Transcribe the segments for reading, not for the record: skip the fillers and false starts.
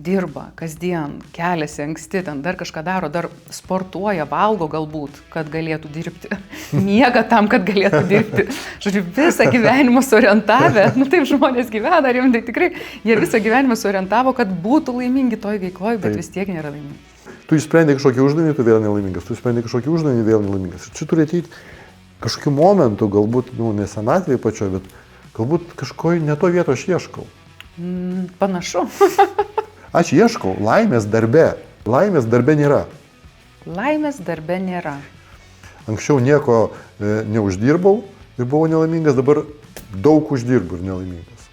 dirba kasdien, keliasi anksti, ten dar kažką daro, dar sportuoja, valgo galbūt, kad galėtų dirbti, miega tam, kad galėtų dirbti. Žodžiu, visą gyvenimą suorientavę, taip žmonės gyvena, rimtai tikrai, jie visą gyvenimą suorientavo, kad būtų laimingi toj veikloje, bet vis tiek nėra laimingi. Tu išsprendė kažkokį uždavinį, tu vėl nelaimingas, tu išsprendė kažkokį uždavinį, vėl nelaimingas. Čia turi ateiti kažkokiu momentu, galbūt, ne senatvėje pačioje, bet galbūt kažkoj ne to vieto aš ieškau. Panašu. Aš ieškau laimės darbe. Laimės darbe nėra. Laimės darbe nėra. Anksčiau nieko neuždirbau ir buvau nelaimingas, dabar daug uždirbu ir nelaimingas.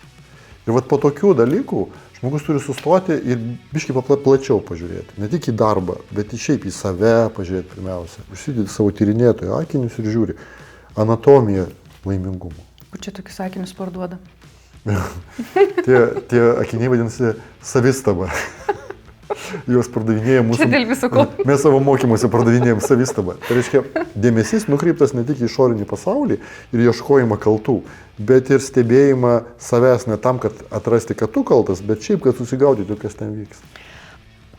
Ir vat po tokių dalykų žmogus turi sustoti ir biškį plačiau pažiūrėti. Ne tik į darbą, bet šiaip į save pažiūrėti pirmiausia. Užsidėti savo tyrinėtojo akinius ir žiūri anatomiją laimingumo. Kur čia tokius akinius parduoda? Tie akiniai vadinasi savistaba. Juos pardavinėja mūsų. Čia dėl viso ko. Mes savo mokymuose pardavinėjom savistabą. Tai reiškia, dėmesys nukreiptas ne tik į išorinį pasaulį ir ieškojimą kaltų, bet ir stebėjimą savęs ne tam, kad atrasti, kad tu kaltas, bet šiaip, kad susigaudytų, kas ten vyks.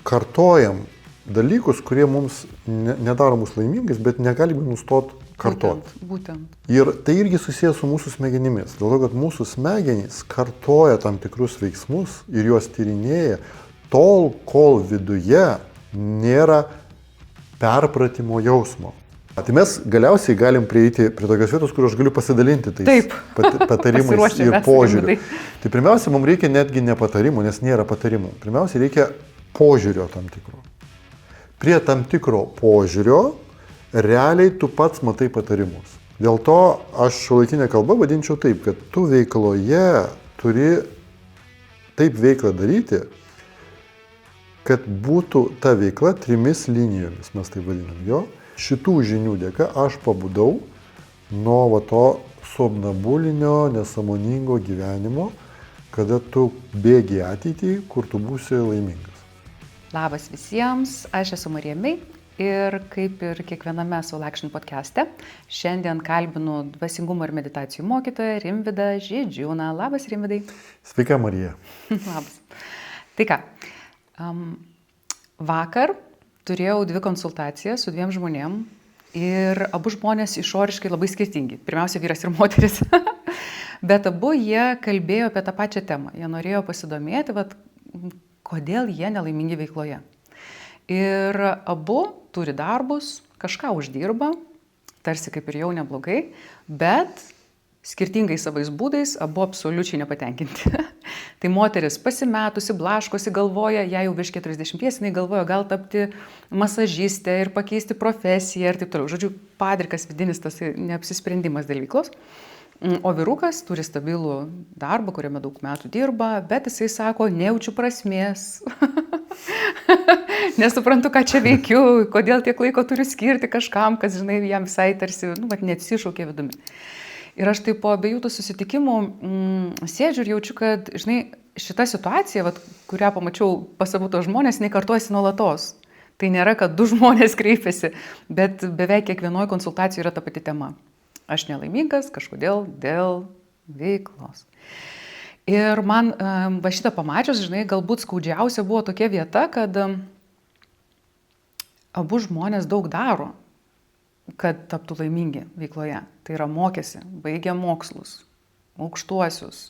Kartojam dalykus, kurie mums nedaro mus laimingais, bet negalime nustoti kartoti. Būtent. Ir tai irgi susijęs su mūsų smegenimis. Dėl to, kad mūsų smegenys kartoja tam tikrus veiksmus ir juos tyrinėja tol, kol viduje nėra perpratimo jausmo. Tai mes galiausiai galim prieiti prie tokios vietos, kur aš galiu pasidalinti tais patarimais ir požiūriu. Tai pirmiausia, mums reikia netgi ne patarimų, nes nėra patarimų. Pirmiausia, reikia požiūrio tam tikro. Prie tam tikro požiūrio realiai tu pats matai patarimus. Dėl to aš šiuolaikinę kalbą vadinčiau taip, kad tu veikloje turi taip veiklą daryti, kad būtų ta veikla 3 linijomis, mes tai vadinam jo. Šitų žinių dėka aš pabudau nuo to somnabulinio, nesąmoningo gyvenimo, kada tu bėgi ateitį, kur tu būsi laimingas. Labas visiems, aš esu Marija Mei. Ir kaip ir kiekviename Soul Action podcast'e, šiandien kalbinu dvasingumo ir meditacijų mokytoją Rimvydą Žiedžiūną. Labas, Rimvydai. Sveika, Marija. Labas. Tai ką, vakar turėjau 2 konsultacijas su 2 žmonėm ir abu žmonės išoriškai labai skirtingi. Pirmiausia, vyras ir moteris. Bet abu jie kalbėjo apie tą pačią temą. Jie norėjo pasidomėti, kodėl jie nelaimingi veikloje. Ir abu turi darbus, kažką uždirba, tarsi kaip ir jau neblogai, bet skirtingais savais būdais abu absoliučiai nepatenkinti. Tai moteris pasimetusi, blaškosi, galvoja, jai jau virš 40, jinai galvoja gal tapti masažistė ir pakeisti profesiją ir taip toliau. Žodžiu, padrikas vidinis tas neapsisprendimas dėl veiklos. O vyrukas turi stabilų darbą, kuriame daug metų dirba, bet jisai sako, nejaučiu prasmės. Nesuprantu, ką čia veikiu, kodėl tiek laiko turiu skirti kažkam, kas, žinai, jam visai tarsi, neatsišaukė vidumi. Ir aš taip po abiejų tų susitikimų sėdžiu ir jaučiu, kad, žinai, šita situacija, kurią pamačiau pas abu tos žmonės, nekartojasi nuolatos. Tai nėra, kad 2 žmonės kreipiasi, bet beveik kiekvienoje konsultacijoje yra ta pati tema. Aš nelaimingas kažkodėl dėl veiklos. Ir man šitą pamačius, žinai, galbūt skaudžiausia buvo tokia vieta, kad abu žmonės daug daro, kad taptų laimingi veikloje. Tai yra mokėsi, baigia mokslus, aukštuosius,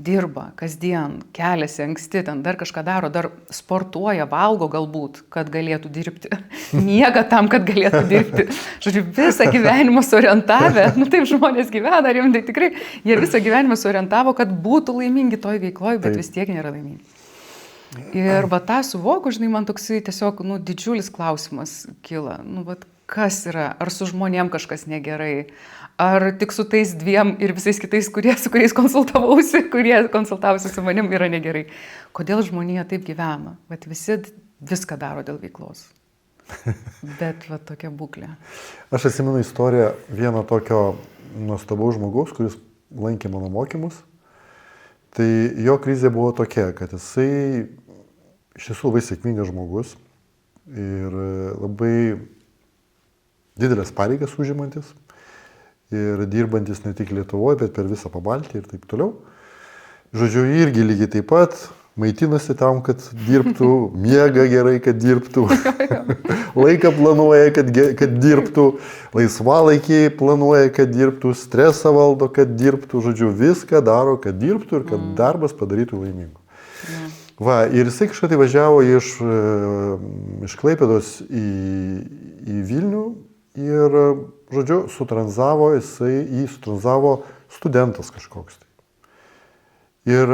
dirba kasdien, keliasi anksti, ten dar kažką daro, dar sportuoja, valgo galbūt, kad galėtų dirbti, miega tam, kad galėtų dirbti. Žodžiu, visą gyvenimą suorientavę, taip žmonės gyvena, rimtai tikrai, jie visą gyvenimą suorientavo, kad būtų laimingi toj veikloje, bet vis tiek nėra laimingi. Ir tą suvoku, žinai, man toksai tiesiog, didžiulis klausimas kyla. Kas yra? Ar su žmonėm kažkas negerai? Ar tik su tais 2 ir visais kitais, su kuriais konsultavausi, kurie konsultavosi su manim, yra negerai? Kodėl žmonija taip gyvena? Visi viską daro dėl veiklos. Bet tokia būklė. Aš atsimenu istoriją vieno tokio nuostabaus žmogaus, kuris lankė mano mokymus. Tai jo krizė buvo tokia, kad jisai iš tiesų labai sėkmingas žmogus ir labai didelės pareigas užimantis ir dirbantis ne tik Lietuvoje, bet per visą Pabaltį ir taip toliau. Žodžiu, irgi lygiai taip pat maitinasi tam, kad dirbtų, miega gerai, kad dirbtų, laiką planuoja, kad dirbtų, laisvalaikį planuoja, kad dirbtų, stresą valdo, kad dirbtų, žodžiu, viską daro, kad dirbtų ir kad darbas padarytų laimingu. Va, ir jisai kažką tai važiavo iš Klaipėdos į Vilnių ir, žodžiu, jį sutranzavo studentas kažkoks. Ir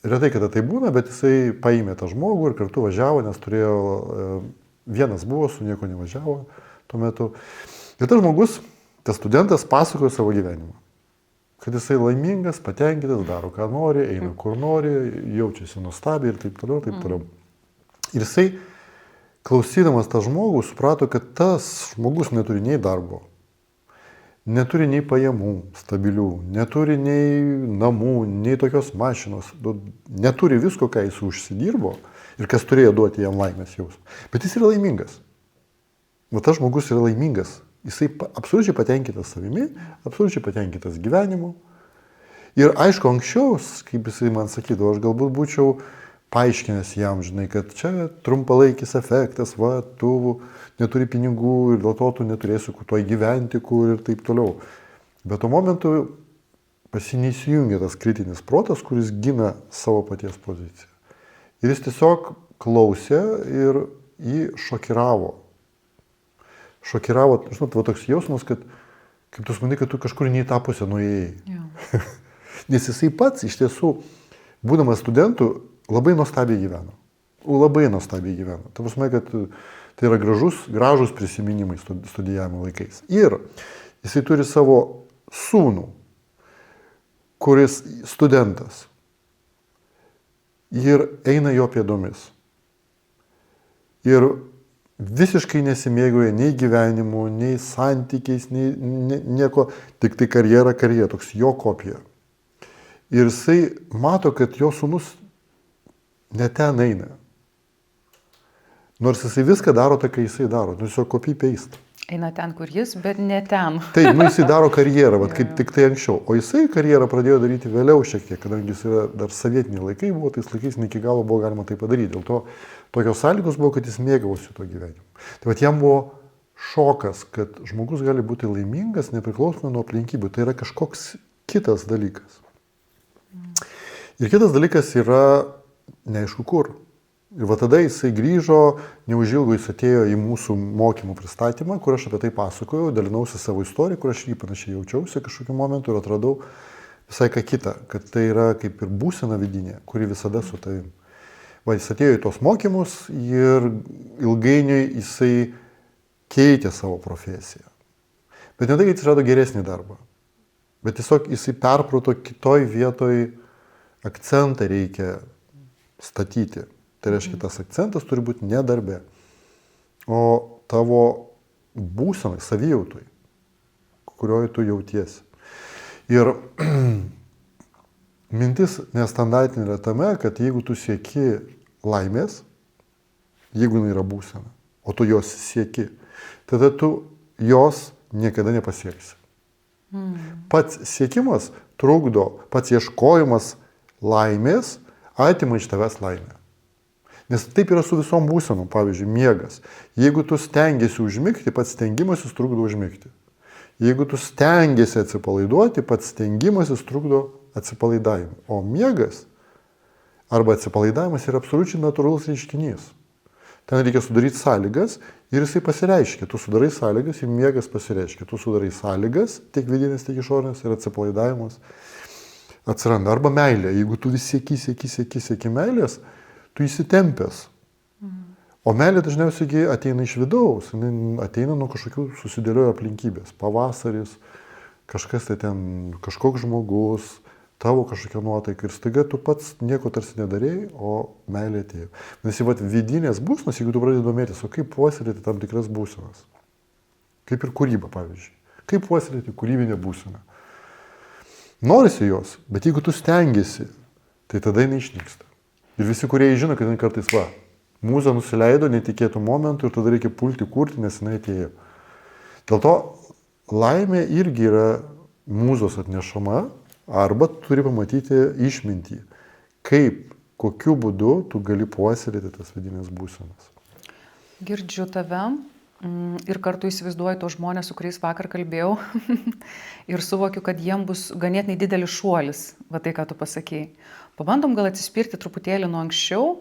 retai kada tai būna, bet jisai paėmė tą žmogų ir kartu važiavo, nes turėjo, vienas buvo, su nieko nevažiavo tuo metu. Ir tas žmogus, tas studentas pasakojo savo gyvenimą. Kad jisai laimingas, patenkintas, daro ką nori, eina kur nori, jaučiasi nuostabiai ir taip toliau, taip toliau. Ir jisai, klausydamas tą žmogų, suprato, kad tas žmogus neturi nei darbo, neturi nei pajamų stabilių, neturi nei namų, nei tokios mašinos, neturi visko, ką jis užsidirbo ir kas turėjo duoti jam laimės jausmą. Bet jis yra laimingas. O tas žmogus yra laimingas. Jisai absoliučiai patenkintas savimi, absoliučiai patenkintas gyvenimu. Ir aišku, anksčiau, kaip jisai man sakydavo, aš galbūt būčiau paaiškinęs jam, žinai, kad čia trumpalaikis efektas, va, tu neturi pinigų ir dėl to tu neturėsi kuo gyventi, kur ir taip toliau. Bet tuo momentu neįsijungia tas kritinis protas, kuris gina savo paties poziciją. Ir jis tiesiog klausė ir jį šokiravo. Žinot, va toks jausmas, kad kaip tu supranti, kad tu kažkur ne į tą pusę nuėjai. Nes jisai pats iš tiesų, būdamas studentu, labai nuostabiai gyveno. Labai nuostabiai gyveno. Ta prasme, kad tai yra gražus prisiminimai studijavimo laikais. Ir jisai turi savo sūnų, kuris studentas. Ir eina jo pėdomis. Ir visiškai nesimėgauja nei gyvenimu, nei santykiais, nei nieko, tik tai karjera, toks jo kopija. Ir jisai mato, kad jo sūnus ne ten eina. Nors jisai viską daro tai, ką jisai daro, jis jo copy-paste. Eina ten, kur jis, bet ne ten. Taip, jisai daro karjerą, kaip tik tai anksčiau. O jisai karjerą pradėjo daryti vėliau šiek tiek, kadangi jis yra dar sovietiniai laikai buvo, tais laikais ne iki galo buvo galima tai padaryti. Dėl to tokios sąlygos buvo, kad jis mėgavosi to gyvenimu. Tai vat jam buvo šokas, kad žmogus gali būti laimingas nepriklausomai nuo aplinkybių. Tai yra kažkoks kitas dalykas. Ir kitas dalykas yra neaišku kur. Ir va tada jisai grįžo, neužilgo jis atėjo į mūsų mokymų pristatymą, kur aš apie tai pasakojau, dalinausi savo istoriją, kur aš jį panašiai jaučiausi kažkokiu momentu ir atradau visai ką kitą, kad tai yra kaip ir būsena vidinė, kuri visada su tavim. Va, jis atėjo į tos mokymus ir ilgainiui jisai keitė savo profesiją. Bet ne tai, kad jis rado geresnį darbą, bet tiesiog jisai perprato kitoj vietoj akcentą reikia statyti. Tai reiškia, tas akcentas turi būti ne darbe, o tavo būsenai, savijautui, kurioje tu jautiesi. Ir mintis nestandartinė yra tame, kad jeigu tu sieki laimės, jeigu jinai yra būsena, o tu jos sieki, tada tu jos niekada nepasieksi. Pats siekimas trukdo, pats ieškojimas laimės atima iš tavęs laimę. Nes taip yra su visom būsenom, pavyzdžiui, miegas. Jeigu tu stengiasi užmigti, pats stengimasis trukdo užmigti. Jeigu tu stengiasi atsipalaiduoti, pats stengimasis trukdo atsipalaidavimui. O miegas arba atsipalaidavimas yra absoliučiai natūralus reiškinys. Ten reikia sudaryti sąlygas ir jisai pasireiškia. Tu sudarai sąlygas ir miegas pasireiškia. Tu sudarai sąlygas, tiek vidinės, tiek išorinės, ir atsipalaidavimas atsiranda. Arba meilė. Jeigu tu vis sieki meilės, tu įsitempęs. O meilė dažniausiai ateina iš vidaus, ateina nuo kažkokių susidėliojo aplinkybės. Pavasaris, kažkas tai ten, kažkoks žmogus, tavo kažkokia nuotaika ir staiga tu pats nieko tarsi nedarėjai, o meilė atėjo. Nes vidinės būsenos, jeigu tu pradedi domėtis, o kaip puoselėti tam tikras būsenas. Kaip ir kūryba, pavyzdžiui. Kaip puoselėti kūrybinę būseną. Norisi jos, bet jeigu tu stengiasi, tai tada jinai išnyksta. Ir visi, kurie žino, kad jinai kartais mūza nusileido netikėtų momentų ir tada reikia pulti kurti, nes jinai atėjo. Dėl to laimė irgi yra mūzos atnešama arba turi pamatyti išmintį, kokiu būdu tu gali puoselėti tas vidinės būsenas. Girdžiu tave ir kartu įsivaizduoju tos žmonės, su kuriais vakar kalbėjau ir suvokiu, kad jiem bus ganėtinai didelis šuolis, va tai, ką tu pasakėjai. Pabandom gal atsispirti truputėlį nuo anksčiau,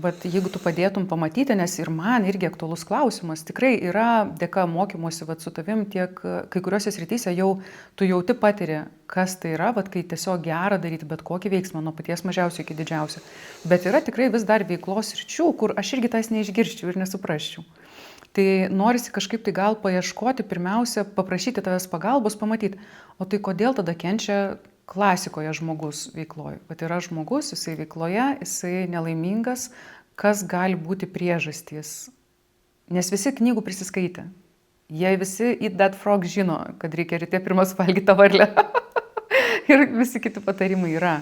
bet jeigu tu padėtum pamatyti, nes ir man irgi aktualus klausimas, tikrai yra dėka mokymosi vat, su tavim tiek kai kuriuose srityse jau tu jauti patiri, kas tai yra, vat, kai tiesiog gera daryti bet kokį veiksmą, nuo paties mažiausio iki didžiausio. Bet yra tikrai vis dar veiklos sričių, kur aš irgi tais neišgirščiau ir nesuprasčiau. Tai norisi kažkaip tai gal paieškoti, pirmiausia, paprašyti tavęs pagalbos, pamatyti, o tai kodėl tada kenčia klasikoje žmogus veikloje. Bet yra žmogus, jisai veikloje, jisai nelaimingas, kas gali būti priežastys. Nes visi knygų prisiskaitė. Jie visi Eat That Frog žino, kad reikia ryte pirmas valgyti tą varlę. Ir visi kiti patarimai yra.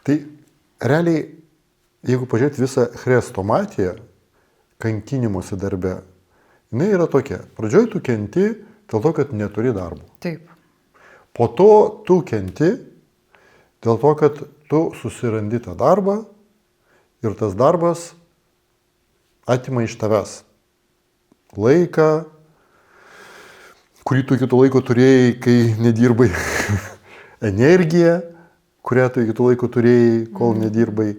Tai realiai, jeigu pažiūrėt visą chrestomatiją, kankinimuose darbe, jinai yra tokia. Pradžioj tu kenti dėl to, kad neturi darbo. Taip. Po to tu kenti dėl to, kad tu susirandi tą darbą ir tas darbas atima iš tavęs laiką, kurį tu iki to laiko turėjai, kai nedirbai, energiją, kurią tu iki to laiko turėjai, kol nedirbai.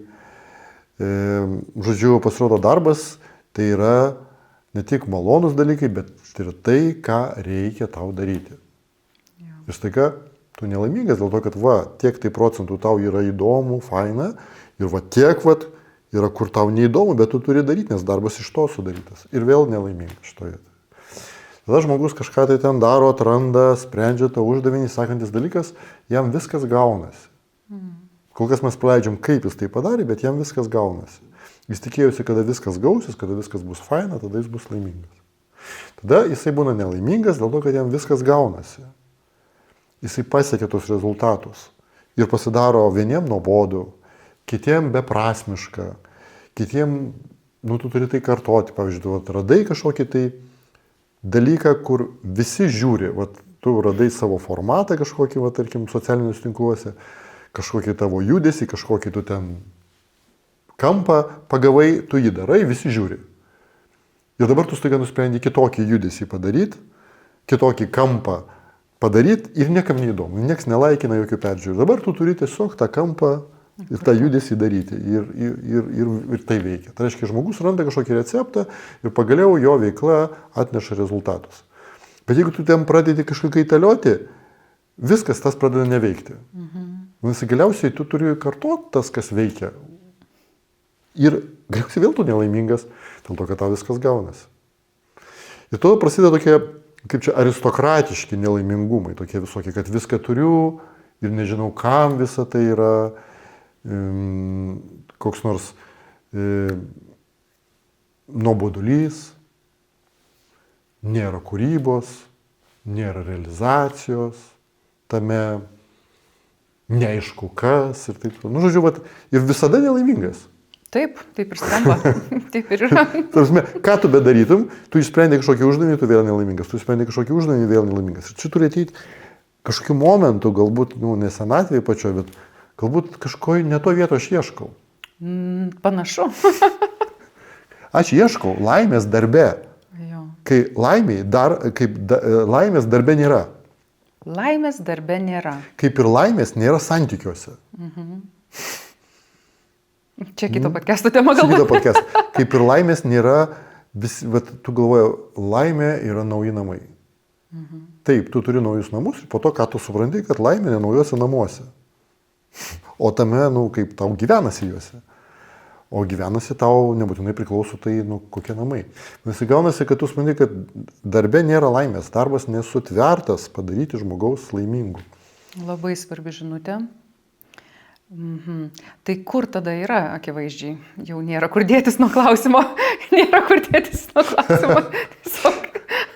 Žodžiu, pasirodo darbas, tai yra ne tik malonus dalykai, bet tai yra tai, ką reikia tau daryti. Ir staiga tu nelaimingas dėl to, kad tiek tai procentų tau yra įdomu, faina, ir tiek yra, kur tau neįdomu, bet tu turi daryti, nes darbas iš to sudarytas. Ir vėl nelaimingas šitoje. Tada žmogus kažką tai ten daro, atranda, sprendžia tą uždavinį, sakantis dalykas, jam viskas gaunasi. Kol kas mes praleidžiam, kaip jis tai padarė, bet jam viskas gaunasi. Jis tikėjosi, kada viskas gausis, kada viskas bus faina, tada jis bus laimingas. Tada jisai būna nelaimingas dėl to, kad jam viskas gaunasi. Jisai pasiekia tos rezultatus ir pasidaro vieniem nuobodu, kitiem beprasmiška, kitiem, tu turi tai kartoti. Pavyzdžiui, tu radai kažkokį tai dalyką, kur visi žiūri, tu radai savo formatą kažkokį, tarkim, socialiniuose tinkluose, kažkokį tavo judesį, kažkokį tu ten kampą pagavai, tu jį darai, visi žiūri. Ir dabar tu staiga nusprendi kitokį judesį padaryti, kitokį kampą padaryti ir niekam neįdomu, nieks nelaikina jokių peržiūrų. Dabar tu turi tiesiog tą kampą ir tą judesį daryti ir tai veikia. Tai reiškia, žmogus randa kažkokį receptą ir pagaliau jo veikla atneša rezultatus. Bet jeigu tu ten pradedi kažką kaitalioti, viskas tas pradeda neveikti. Nes galiausiai tu turi kartoti tas, kas veikia. Ir galiausiai vėl tu nelaimingas, dėl to, kad tau viskas gaunasi. Ir tada prasideda tokie, kaip čia, aristokratiški nelaimingumai, tokie visokie, kad viską turiu ir nežinau, kam visa tai yra, koks nors nuobodulys, nėra kūrybos, nėra realizacijos tame, neaišku kas ir taip. Žodžiu, ir visada nelaimingas. Taip, taip ir skamba. Taip ir yra. Tarsi, ką tu bedarytum, tu išsprendai kažkokį uždavinį, tu vėl nelaimingas, tu išsprendai kažkokį uždavinį, vėl nelaimingas. Ir čia turi ateiti kažkokiu momentu, galbūt, ne senatvėje pačioje, bet galbūt kažkoj ne to vieto aš ieškau. Panašu. Aš ieškau laimės darbe. Jo. Kai laimės darbe nėra. Laimės darbe nėra. Kaip ir laimės nėra santykiuose. Čia kito podcast'o tema galbūt. Kaip ir laimės nėra, tu galvoji, laimė yra nauji namai. Taip, tu turi naujus namus ir po to, ką tu supranti, kad laimė ne naujuose namuose. O tame, kaip tau gyvenasi juose. O gyvenasi tau nebūtinai priklauso tai, kokie namai. Nesigaunasi, kad tu supranti, kad darbe nėra laimės, darbas nesutvertas padaryti žmogaus laimingu. Labai svarbi žinutė. Tai kur tada yra, akivaizdžiai? Jau nėra kur dėtis nuo klausimo.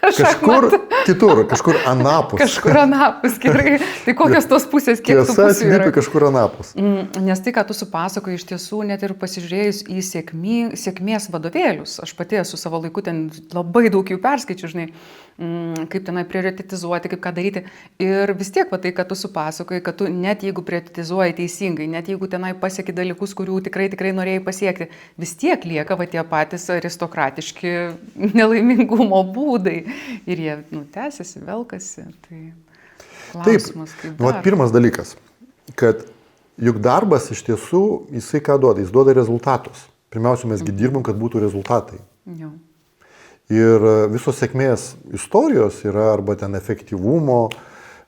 Tiesiog kitur, kažkur anapus. Kažkur anapus, gerai. Tai kokios tos pusės, kiek tų Tiesa pusių yra? slypi kažkur anapus. Nes tai, ką tu supasakoji, iš tiesų, net ir pasižiūrėjus į sėkmės vadovėlius, aš pati esu savo laiku ten labai daug jų perskaičiu, žinai, kaip tenai prioritetizuoti, kaip ką daryti. Ir vis tiek, va tai, kad tu supasakoji, kad tu net jeigu prioritizuoji teisingai, net jeigu tenai pasieki dalykus, kurių tikrai norėjai pasiekti, vis tiek lieka va tie patys aristokratiški nelaimingumo būdai. Ir jie, tęsiasi, velkasi. Tai klausimas, kaip dar. Pirmas dalykas, kad juk darbas iš tiesų, jisai ką duoda? Jis duoda rezultatus. Pirmiausia, mesgi dirbam, kad būtų rezultatai. Jo. Ir visos sėkmės istorijos yra arba ten efektyvumo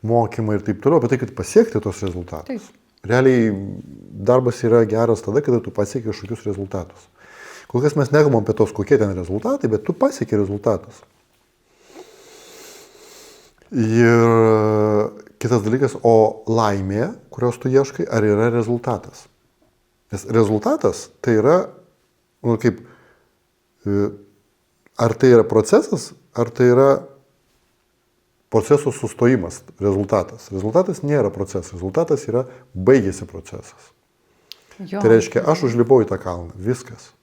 mokymai ir taip toliau, apie tai, kad pasiekti tos rezultatus. Taip. Realiai darbas yra geras tada, kada tu pasieki kažkokius rezultatus. Kol kas mes nekalbam apie tos, kokie ten rezultatai, bet tu pasieki rezultatus. Ir kitas dalykas, o laimė, kurios tu ieškai, ar yra rezultatas? Nes rezultatas tai yra, ar tai yra procesas, ar tai yra proceso sustojimas, rezultatas. Rezultatas nėra procesas, rezultatas yra baigėsi procesas. Jo. Tai reiškia, aš užlipau į tą kalną, viskas.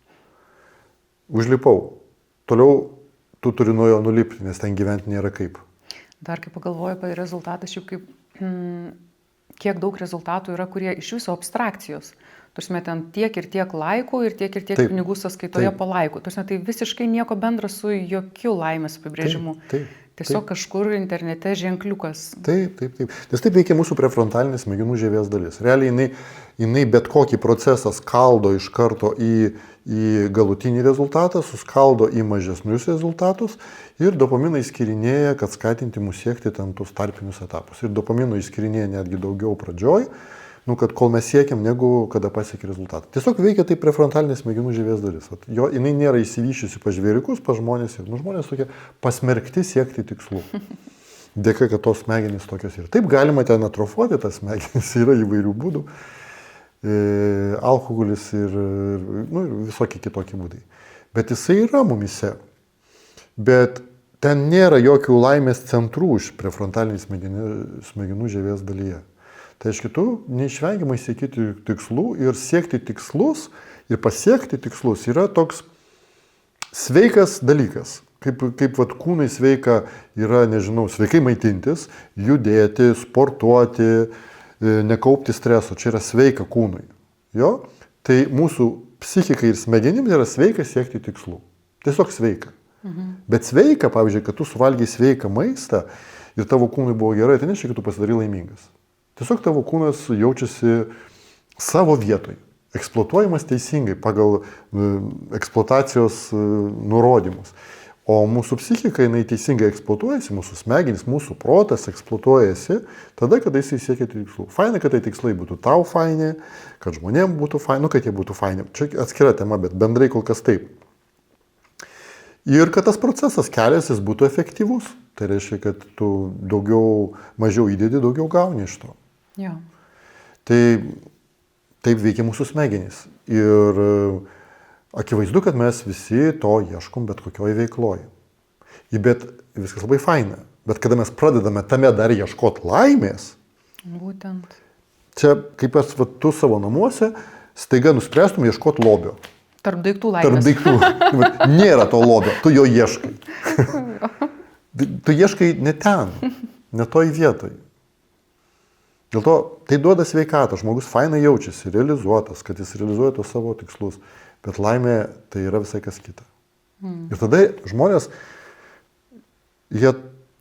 Užlipau. Toliau tu turi nuo jo nulipti, nes ten gyventi nėra kaip. Dar kai pagalvoju apie rezultatą, šiaip kaip, kiek daug rezultatų yra, kurie iš viso abstrakcijos. Tursime ten tiek ir tiek laikų ir tiek pinigų sąskaitoje po laikų. Tursime tai visiškai nieko bendra su jokiu laimės apibrėžimu. Tiesiog kažkur internete ženkliukas. Taip. Nes taip veikia mūsų prefrontalinės smegenų žievės dalis. Realiai jinai bet kokį procesą skaldo iš karto į galutinį rezultatą, suskaldo į mažesnius rezultatus ir dopaminą įskirinėja, kad skatinti mus siekti ten tus tarpinius etapus. Ir dopamino įskirinėja netgi daugiau pradžioj, kad kol mes siekiam, negu kada pasiekia rezultatą. Tiesiog veikia tai prefrontalinės smegenų žievės dalis. Jinai nėra įsivyščiusi pas žvėriukus, pas žmonės. Žmonės tokie pasmerkti siekti tikslų. Dėka, kad tos smegenys tokios yra. Taip galima ten atrofuoti, tas smegenys yra įvairių būdų. Alkoholis ir visokie kitokie būdai. Bet jisai yra mumise. Bet ten nėra jokių laimės centrų iš prefrontalinės smegenų žievės dalyje. Tai aiškiai, tu neišvengiamai siekti tikslų ir siekti tikslus ir pasiekti tikslus yra toks sveikas dalykas. Kaip kūnai sveika yra, sveikai maitintis, judėti, sportuoti, nekaupti streso. Čia yra sveika kūnui. Jo? Tai mūsų psichikai ir smegenims yra sveika siekti tikslų. Tiesiog sveika. Bet sveika, pavyzdžiui, kad tu suvalgiai sveiką maistą ir tavo kūnui buvo gerai, tai nereiškia, kad tu pasidarai laimingas. Tiesiog tavo kūnas jaučiasi savo vietoj, eksploatuojamas teisingai pagal eksploatacijos nurodymus. O mūsų psichika, jinai teisingai eksploatuojasi, mūsų smegenys, mūsų protas eksploatuojasi tada, kada jisai siekia tikslų. Faina, kad tai tikslai būtų tau faini, kad žmonėm būtų faini, kad jie būtų faini. Čia atskira tema, bet bendrai kol kas taip. Ir kad tas procesas keliasis būtų efektyvus. Tai reiškia, kad tu mažiau įdedi, daugiau gauni iš to. Jo. Tai taip veikia mūsų smegenys. Ir akivaizdu, kad mes visi to ieškom bet kokioj veikloj. Bet viskas labai faina. Bet kada mes pradedame tame dar ieškoti laimės, Būtent. čia kaip tu savo namuose staiga nuspręstum ieškoti lobio. Tarp daiktų laimės. Tarp daiktų. Nėra to lobio, tu jo ieškai. Tu ieškai ne ten, ne toj vietoj. Dėl to tai duoda sveikatą, žmogus fainai jaučiasi, realizuotas, kad jis realizuoja tos savo tikslus, bet laimė tai yra visai kas kita. Ir tada žmonės, jie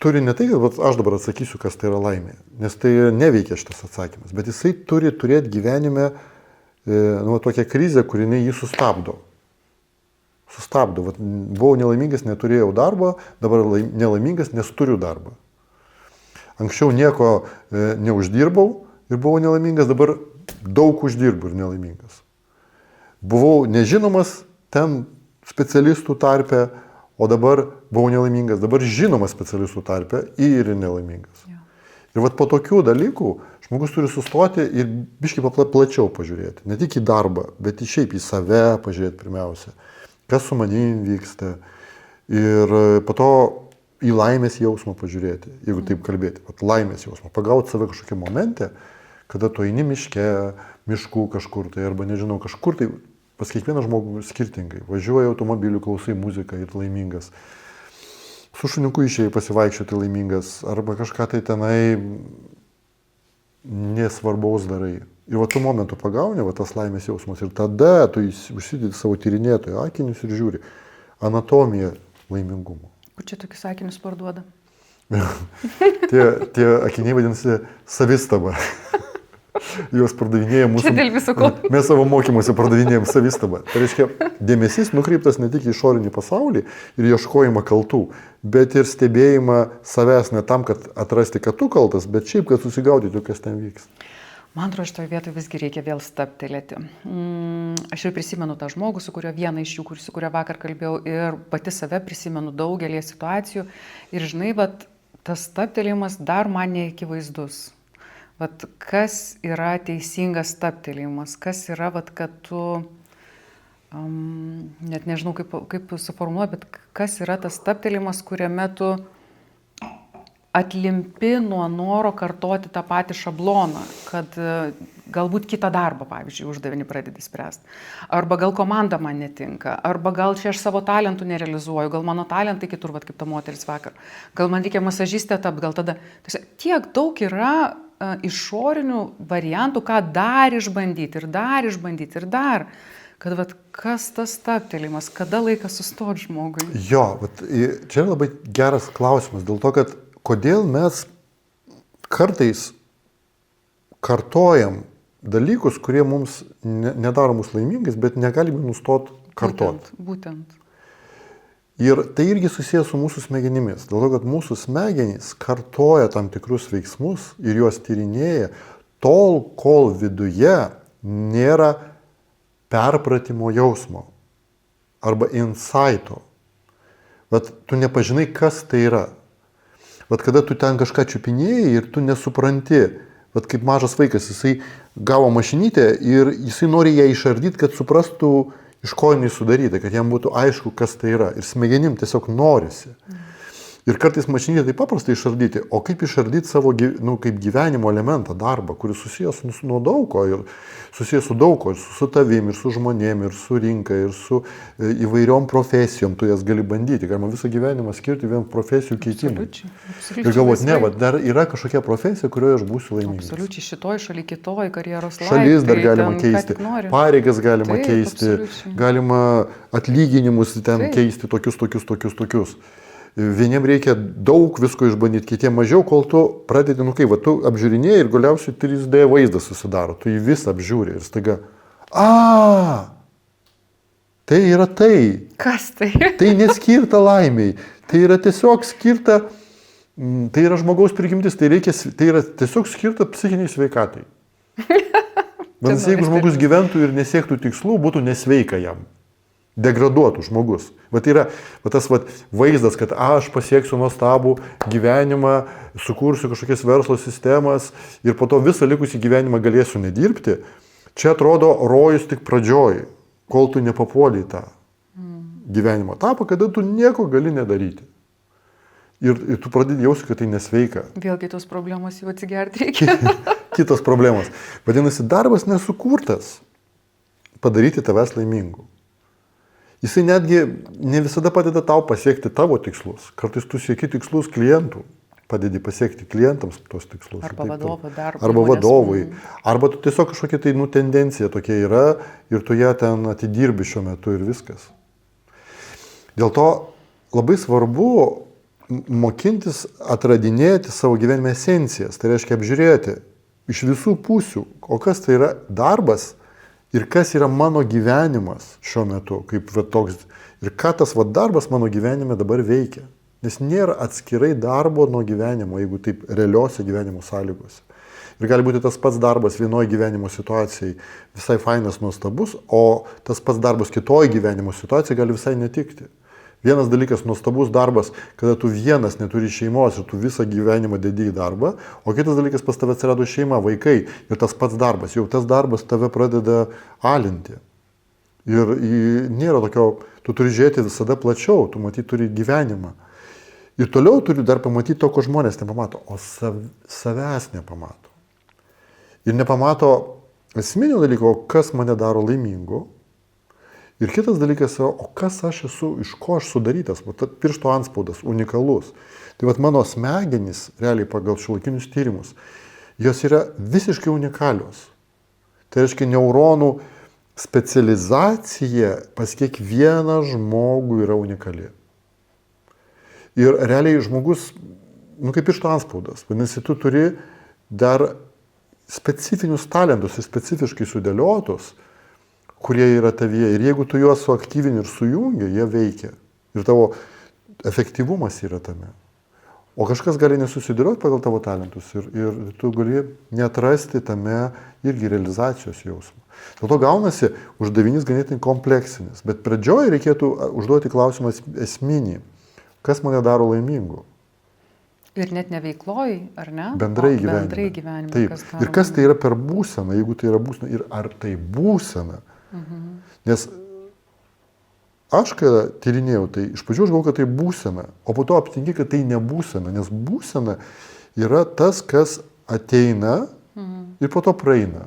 turi ne tai, kad aš dabar atsakysiu, kas tai yra laimė, nes tai neveikia šitas atsakymas, bet jisai turi turėti gyvenime tokią krizę, kuri jį sustabdo. Buvau nelaimingas, neturėjau darbo, dabar nelaimingas, nes turiu darbą. Anksčiau nieko neuždirbau ir buvau nelaimingas, dabar daug uždirbu ir nelaimingas. Buvau nežinomas ten specialistų tarpe, o dabar buvau nelaimingas, dabar žinomas specialistų tarpe ir nelaimingas. Jo. Ir po tokių dalykų žmogus turi sustoti ir biškai plačiau pažiūrėti. Ne tik į darbą, bet šiaip į save pažiūrėti pirmiausia. Kas su manim vyksta. Ir po to į laimės jausmą pažiūrėti, jeigu taip kalbėti. Vat laimės jausmą. Pagauti save kažkokią momentę, kada tu eini miške, miškų kažkur tai, arba nežinau, kažkur tai, pas kiekvieną žmogų skirtingai. Važiuoji automobiliu, klausai muziką ir laimingas. Su šuniuku išėjai pasivaikščioti laimingas, arba kažką tai tenai nesvarbaus darai. Ir va tų momentų pagauni, va tas laimės jausmas. Ir tada tu užsidedi savo tyrinėtojo akinius ir žiūri anatomiją laimingumo. Kur čia tokius akinius parduoda? tie akiniai vadinasi savistaba. Juos pardavinėja mūsų. Čia dėl viso ko. Mes savo mokymuose pardavinėjom savistabą. Tai reiškia, dėmesys nukreiptas ne tik į išorinį pasaulį ir ieškojimą kaltų, bet ir stebėjimą savęs ne tam, kad atrasti, kad tu kaltas, bet šiaip, kad susigaudytų, kas ten vyks. Man atrodo, šitoje vietoje visgi reikia vėl stabtelėti. Aš ir prisimenu tą žmogų, su kuriuo vieną iš jų, su kuriuo vakar kalbėjau, ir pati save prisimenu daugelį situacijų. Ir žinai, vat, tas stabtelėjimas dar man neakivaizdus. Vat, kas yra teisingas stabtelėjimas, kas yra, vat, kad tu, net nežinau kaip suformuoju, bet kas yra tas stabtelėjimas, kuriame tu atlimpi nuo noro kartoti tą patį šabloną, kad galbūt kitą darbą, pavyzdžiui, uždavinį pradedi spręsti. Arba gal komanda man netinka, arba gal čia aš savo talentų nerealizuoju, gal mano talentai kitur, vat, kaip ta moteris vakar. Gal man reikia masažistė tapti, gal tada. Tiek daug yra išorinių variantų, ką dar išbandyti ir dar išbandyti ir dar. Kad vat, kas tas stabtelėjimas, kada laikas sustoti žmogui? Jo, vat, čia yra labai geras klausimas, dėl to, kad kodėl mes kartais kartojam dalykus, kurie mums nedaro mus laimingais, bet negalime nustoti kartoti. Būtent. Ir tai irgi susijęs su mūsų smegenimis. Dėl to, kad mūsų smegenys kartoja tam tikrus veiksmus ir juos tyrinėja tol, kol viduje nėra perpratimo jausmo arba insighto. Bet tu nepažinai, kas tai yra. Bet kada tu ten kažką čiupinėjai ir tu nesupranti, bet kaip mažas vaikas, jisai gavo mašinytę ir jisai nori ją išardyti, kad suprastų, iš ko jinai sudaryta, kad jam būtų aišku, kas tai yra. Ir smegenim tiesiog norisi. Ir kartais mašinytę tai paprastai išardyti, o kaip išardyti savo kaip gyvenimo elementą, darbą, kuris susijęs nuo daug ko, ir susijęs su daug ko, ir su tavim, ir su žmonėm, ir su rinka, ir su įvairiom profesijom, tu jas gali bandyti. Galima visą gyvenimą skirti vien profesijų keitimui. Ir galvoti, ne, dar yra kažkokia profesija, kurioje aš būsiu laimingas. Absoliučiai, šitoj šaly, kitoj karjeros laiptai. Šalis dar galima keisti, pareigas galima keisti, galima atlyginimus ten keisti, tokius. Vieniem reikia daug visko išbandyti, kitiem mažiau, kol tu pradedi, tu apžiūrinėjai ir galiausiai 3D vaizdas susidaro, tu jį visą apžiūri ir staiga, tai yra tai. Kas tai? Tai neskirta laimiai, tai yra tiesiog skirta, tai yra žmogaus prigimtis, tai yra tiesiog skirta psichiniai sveikatai. Vadinasi, jeigu žmogus gyventų ir nesiektų tikslų, būtų nesveika jam. Degraduotų žmogus. Tai yra tas vaizdas, kad aš pasieksiu nuostabų gyvenimą, sukursiu kažkokias verslo sistemas ir po to visą likusį gyvenimą galėsiu nedirbti. Čia atrodo rojus tik pradžioj, kol tu nepapuoli į tą gyvenimo etapą, kada tu nieko gali nedaryti. Ir tu pradedi jausti, kad tai nesveika. Vėl kitos problemos jau atsigerti reikia. Kitos problemos. Vadinasi, darbas nesukurtas padaryti tavęs laimingu. Jisai netgi ne visada padeda tau pasiekti tavo tikslus. Kartais tu sieki tikslus klientų, padedi pasiekti klientams tos tikslus. Arba vadovui darbui. Arba vadovui. Arba tu tiesiog kažkokia tai tendencija tokia yra ir tu ją ten atidirbi šiuo metu ir viskas. Dėl to labai svarbu mokintis atradinėti savo gyvenime esencijas. Tai reiškia apžiūrėti iš visų pusių, o kas tai yra darbas, ir kas yra mano gyvenimas šiuo metu, kaip toks, ir ką tas darbas mano gyvenime dabar veikia. Nes nėra atskirai darbo nuo gyvenimo, jeigu taip realiuose gyvenimo sąlygose. Ir gali būti tas pats darbas vienoje gyvenimo situacijai visai fainas, nuostabus, o tas pats darbas kitoje gyvenimo situacijai gali visai netikti. Vienas dalykas nuostabus darbas, kada tu vienas neturi šeimos ir tu visą gyvenimą dedi į darbą, o kitas dalykas pas tave atsirado šeima, vaikai ir tas pats darbas. Jau tas darbas tave pradeda alinti. Ir nėra tokio, tu turi žiūrėti visada plačiau, tu matyt turi gyvenimą. Ir toliau turiu dar pamatyti to, ko žmonės nepamato, o savęs nepamato. Ir nepamato esminio dalyko, kas mane daro laimingu. Ir kitas dalykas yra, o kas aš esu, iš ko aš sudarytas, piršto antspaudas, unikalus. Tai vat mano smegenys, realiai pagal šiuolaikinius tyrimus, jos yra visiškai unikalios. Tai reiškia, neuronų specializacija pas kiekvieną žmogų yra unikali. Ir realiai žmogus, kaip piršto antspaudas, vadinasi, tu turi dar specifinius talentus ir specifiškai sudėliotus, kurie yra tavyje. Ir jeigu tu juos suaktyvini ir sujungi, jie veikia. Ir tavo efektyvumas yra tame. O kažkas gali nesusidėlioti pagal tavo talentus ir tu gali neatrasti tame irgi realizacijos jausmą. Dėl to gaunasi uždavinys ganėtinai kompleksinis. Bet pradžioje reikėtų užduoti klausimą esminį. Kas mane daro laimingu? Ir net ne veikloj, ar ne? Bendrai gyvenime. Bendrai gyvenime. Taip. Ir kas tai yra per būseną, jeigu tai yra būsena, ir ar tai būsena. Nes aš, kai tyrinėjau, tai iš pradžių aš galvoju, kad tai būsena, o po to aptinki, kad tai nebūsena, nes būsena yra tas, kas ateina ir po to praeina.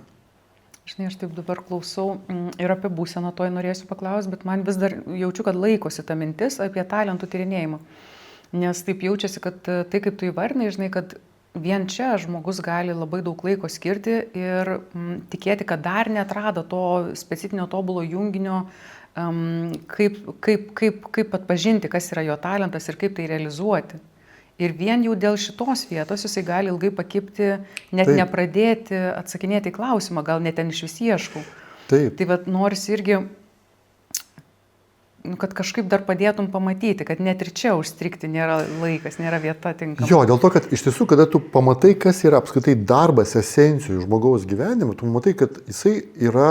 Žinai, aš taip dabar klausau ir apie būseną toj norėsiu paklausti, bet man vis dar jaučiu, kad laikosi ta mintis apie talentų tyrinėjimą. Nes taip jaučiasi, kad tai, kaip tu įvardinai, žinai, kad vien čia žmogus gali labai daug laiko skirti ir tikėti, kad dar neatrado to specifinio tobulo junginio, kaip atpažinti, kas yra jo talentas ir kaip tai realizuoti. Ir vien jau dėl šitos vietos jisai gali ilgai pakibti, net nepradėti atsakinėti į klausimą, gal net ten iš vis ieškau. Taip. Tai vat norisi irgi, kad kažkaip dar padėtum pamatyti, kad net ir čia užstrikti nėra laikas, nėra vieta tinkama. Jo, dėl to, kad iš tiesų, kada tu pamatai, kas yra apskritai darbas esencijų žmogaus gyvenime, tu matai, kad jisai yra,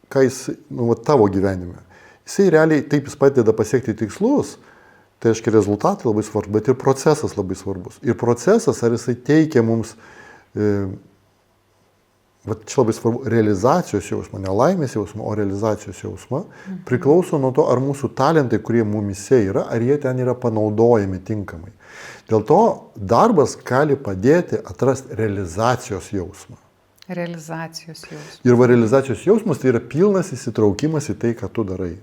ką jis, tavo gyvenime. Jisai realiai taip jis padeda pasiekti tikslus. Tai reiškia, rezultatai labai svarbu, bet ir procesas labai svarbus. Ir procesas, ar jisai teikia mums, čia labai svarbu, realizacijos jausmą, ne laimės jausmą, o realizacijos jausmą, priklauso nuo to, ar mūsų talentai, kurie mumise yra, ar jie ten yra panaudojami tinkamai. Dėl to darbas gali padėti atrasti realizacijos jausmą. Realizacijos jausmas. Ir realizacijos jausmas tai yra pilnas įsitraukimas į tai, ką tu darai.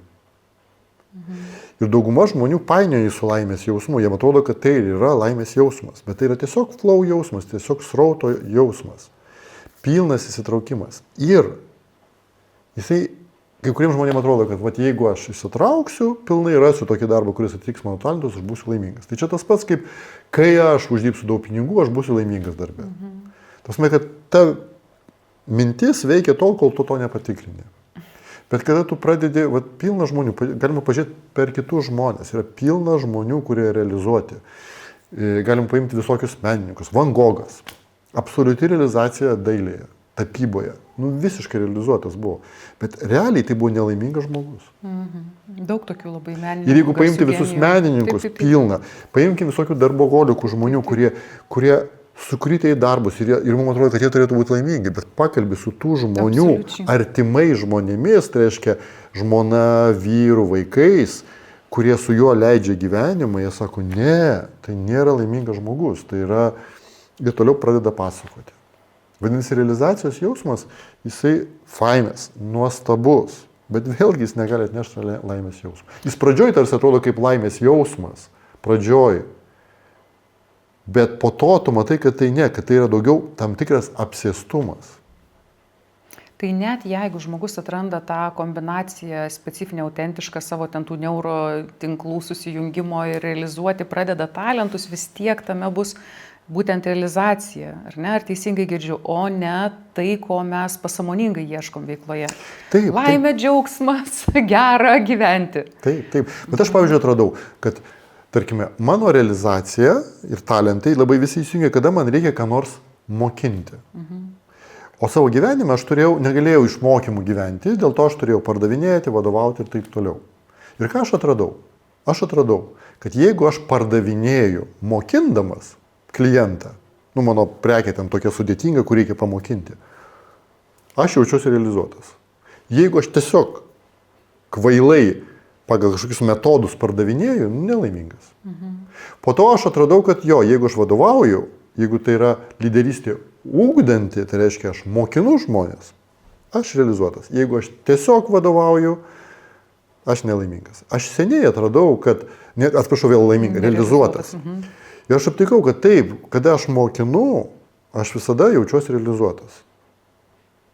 Ir dauguma žmonių painioja su laimės jausmu. Jiem atrodo, kad tai yra laimės jausmas. Bet tai yra tiesiog flow jausmas, tiesiog srauto jausmas. Pilnas įsitraukimas. Ir jisai, kai kuriems žmonėms atrodo, kad jeigu aš įsitrauksiu, pilnai rasiu tokį darbą, kuris atitiks mano talentus, aš būsiu laimingas. Tai čia tas pats, kaip kai aš uždirbsiu daug pinigų, aš būsiu laimingas darbe. Tasme, kad ta mintis veikia tol, kol tu to nepatikrini. Bet kada tu pradedi, pilna žmonių, galima pažiūrėti per kitus žmonės, yra pilna žmonių, kurie realizuoti. Galim paimti visokius menininkus. Van Gogas. Absoliuti realizacija dailėje, tapyboje. Visiškai realizuotas buvo. Bet realiai tai buvo nelaimingas žmogus. Daug tokių labai menininkų. Ir jeigu paimti visus menininkus, pilna. Paimkim visokių darboholikų žmonių, kurie sukritę į darbus ir mums atrodo, kad jie turėtų būti laimingi, bet pakalbi su tų žmonių, artimai žmonėmis, tai reiškia žmona, vyrų, vaikais, kurie su juo leidžia gyvenimą, jie sako, ne, tai nėra laimingas žmogus, tai yra, jie toliau pradeda pasakoti. Vadinasi, realizacijos jausmas, jisai fainas, nuostabus, bet vėlgi jis negali atnešti laimės jausmą. Jis pradžioj tarsi atrodo kaip laimės jausmas, pradžioj. Bet po to tu matai, kad tai ne, kad tai yra daugiau tam tikras apsėstumas. Tai net jeigu žmogus atranda tą kombinaciją specifinę, autentišką savo ten tų neurotinklų susijungimo ir realizuoti pradeda talentus, vis tiek tame bus būtent realizacija, ar ne? Ar teisingai girdžiu, o ne tai, ko mes pasąmoningai ieškom veikloje. Taip, laimė, džiaugsmas, gera gyventi. Taip. Bet aš, pavyzdžiui, atradau, kad tarkime, mano realizacija ir talentai labai visi įsijungia, kada man reikia ką nors mokinti. O savo gyvenime aš negalėjau iš mokymų gyventi, dėl to aš turėjau pardavinėti, vadovauti ir taip toliau. Ir ką aš atradau? Aš atradau, kad jeigu aš pardavinėju mokindamas klientą, mano prekė ten tokia sudėtinga, kur reikia pamokinti, aš jaučiuosi realizuotas. Jeigu aš tiesiog kvailai pagal kažkokius metodus pardavinėju, nelaimingas. Po to aš atradau, kad jeigu aš vadovauju, jeigu tai yra lyderystė ūkdanti, tai reiškia, aš mokinu žmonės, aš realizuotas. Jeigu aš tiesiog vadovauju, aš nelaimingas. Aš seniai atradau, kad, vėl laimingas, realizuotas. Ir aš aptikau, kad taip, kada aš mokinu, aš visada jaučiuosi realizuotas.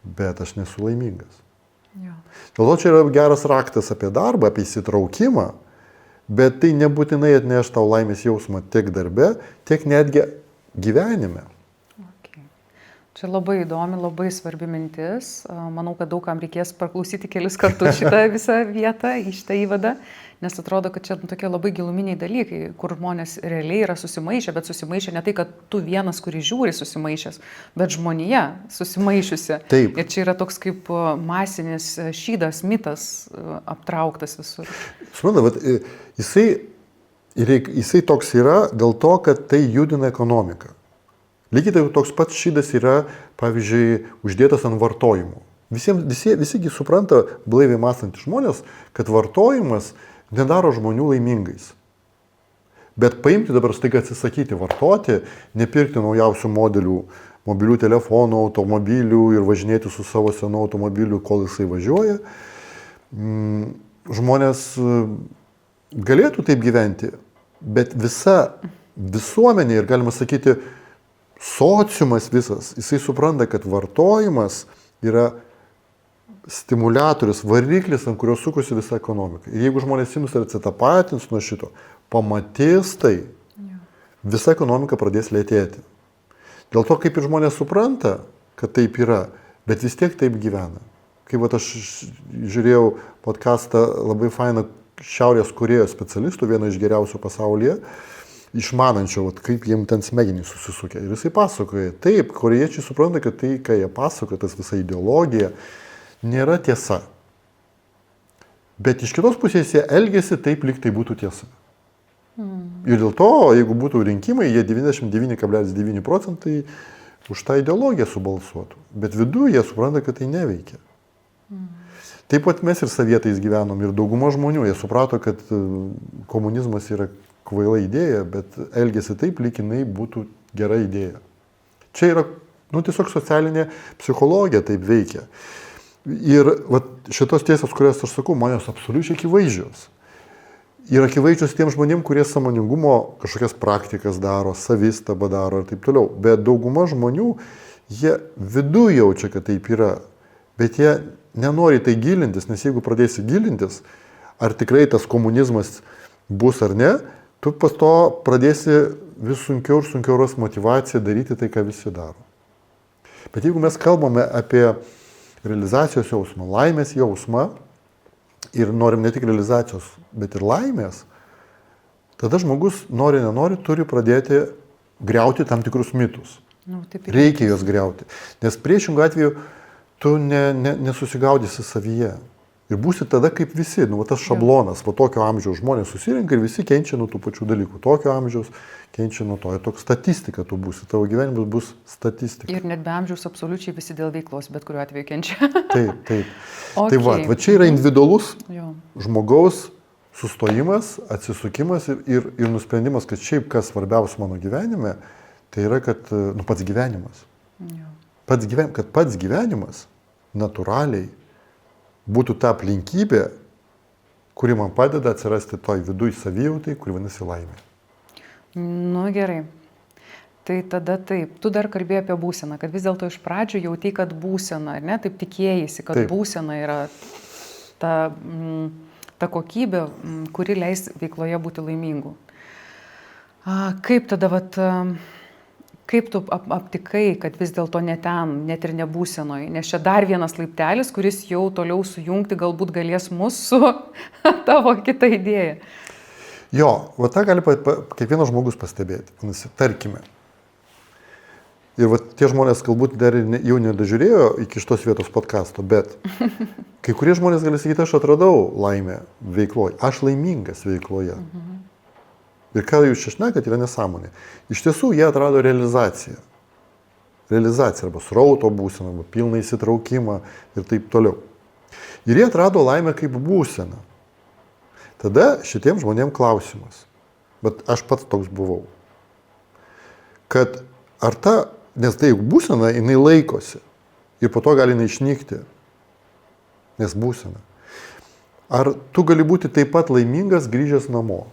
Bet aš nesu laimingas. Dėl to čia yra geras raktas apie darbą, apie įsitraukimą, bet tai nebūtinai atneš tau laimės jausmą tiek darbe, tiek netgi gyvenime. Okay. Čia labai įdomi, labai svarbi mintis. Manau, kad daugam reikės paklausyti kelis kartus šitą visą vietą, į šitą įvadą, nes atrodo, kad čia tokie labai giluminiai dalykai, kur žmonės realiai yra susimaišę, bet susimaišę ne tai, kad tu vienas, kurį žiūri susimaišęs, bet žmonija susimaišiusi. Taip. Ir čia yra toks kaip masinis šydas, mitas aptrauktas visur. Suprantate, jisai toks yra dėl to, kad tai judina ekonomiką. Lygiai tai toks pats šydas yra, pavyzdžiui, uždėtas ant vartojimo. Visigi supranta, blaiviai mąstantys žmonės, kad vartojimas nedaro žmonių laimingais. Bet paimti dabar staiga atsisakyti vartoti, nepirkti naujausių modelių, mobilių telefonų, automobilių ir važinėti su savo senu automobiliu, kol jisai važiuoja. Žmonės galėtų taip gyventi, bet visa visuomenė ir galima sakyti, sociumas visas, jisai supranta, kad vartojimas yra stimuliatorius, variklis, ant kurio sukosi visa ekonomika. Ir jeigu žmonės ims ir atsitapatins nuo šito, pamatys tai, visa ekonomika pradės lėtėti. Dėl to, kaip ir žmonės supranta, kad taip yra, bet vis tiek taip gyvena. Kaip aš žiūrėjau podcastą labai fainą Šiaurės Korėjos specialistų, vieną iš geriausių pasaulyje, išmanančio, kaip jiems ten smegenys susisukia. Ir jisai pasakoja, taip, korėjiečiai supranta, kad tai, ką jie pasakoja, tas visa ideologija, nėra tiesa. Bet iš kitos pusės jie elgiasi taip, lyg tai būtų tiesa. Ir dėl to, jeigu būtų rinkimai, jie 99,9% už tą ideologiją subalsuotų. Bet viduje jie supranta, kad tai neveikia. Taip pat mes ir sovietais gyvenom ir dauguma žmonių, jie suprato, kad komunizmas yra kvaila idėja, bet elgiasi taip, lyg jinai būtų gera idėja. Čia yra, tiesiog socialinė psichologija taip veikia. Ir šitos tiesos, kurias aš sakau, man jos absoliučiai akivaizdžios. Ir akivaizdžios tiem žmonėm, kurie sąmoningumo kažkokias praktikas daro, savistabą daro ir taip toliau. Bet dauguma žmonių, jie viduje jaučia, kad taip yra. Bet jie nenori tai gilintis, nes jeigu pradėsi gilintis, ar tikrai tas komunizmas bus ar ne, tu pas to pradėsi vis sunkiau ir sunkiau ras motivaciją daryti tai, ką visi daro. Bet jeigu mes kalbame apie realizacijos jausmą, laimės jausmą ir norim ne tik realizacijos, bet ir laimės, tada žmogus nenori, turi pradėti griauti tam tikrus mitus. Reikia juos griauti. Nes priešingų atveju tu nesusigaudysi savyje. Ir būsi tada kaip visi, tas šablonas, tokio amžiaus žmonės susirinka ir visi kenčia nuo tų pačių dalykų. Tokio amžiaus kenčia nuo to. Ir toks statistika tu būsi, tavo gyvenimas bus statistika. Ir net be amžiaus absoliučiai visi dėl veiklos, bet kuriuo atveju kenčia. Taip. Okay. Tai va čia yra individualus žmogaus sustojimas, atsisukimas ir nusprendimas, kad šiaip kas svarbiausia mano gyvenime, tai yra, kad pats gyvenimas. Kad pats gyvenimas natūraliai būtų ta aplinkybė, kuri man padeda atsirasti toj viduj savijautai, kuri vadinasi laimė. Gerai. Tai tada taip, tu dar kalbėjai apie būseną, kad vis dėlto iš pradžių jautei, kad būsena, ar ne, taip tikėjaisi, kad būsena yra ta kokybė, kuri leis veikloje būti laimingu. Kaip tada, kaip tu aptikai, kad vis dėlto ne ten, net ir nebūsenoj, nes čia dar vienas laiptelis, kuris jau toliau sujungti galbūt galės mus su tavo kita idėja. Ta gali kiekvienas žmogus pastebėti, tarkime. Ir tie žmonės galbūt dar jau nedažiūrėjo iki šitos vietos podcasto, bet kai kurie žmonės gali sakyti, aš atradau laimę veikloje, aš laimingas veikloje. Ir ką jūs čia šnekat, yra nesąmonė. Iš tiesų, jie atrado realizaciją. Realizaciją arba srauto būseną, arba pilną įsitraukimą ir taip toliau. Ir jie atrado laimę kaip būseną. Tada šitiem žmonėm klausimas, bet aš pats toks buvau, kad ar ta, nes tai juk būsena, jinai laikosi ir po to gali neišnykti, nes būsena. Ar tu gali būti taip pat laimingas grįžęs namo?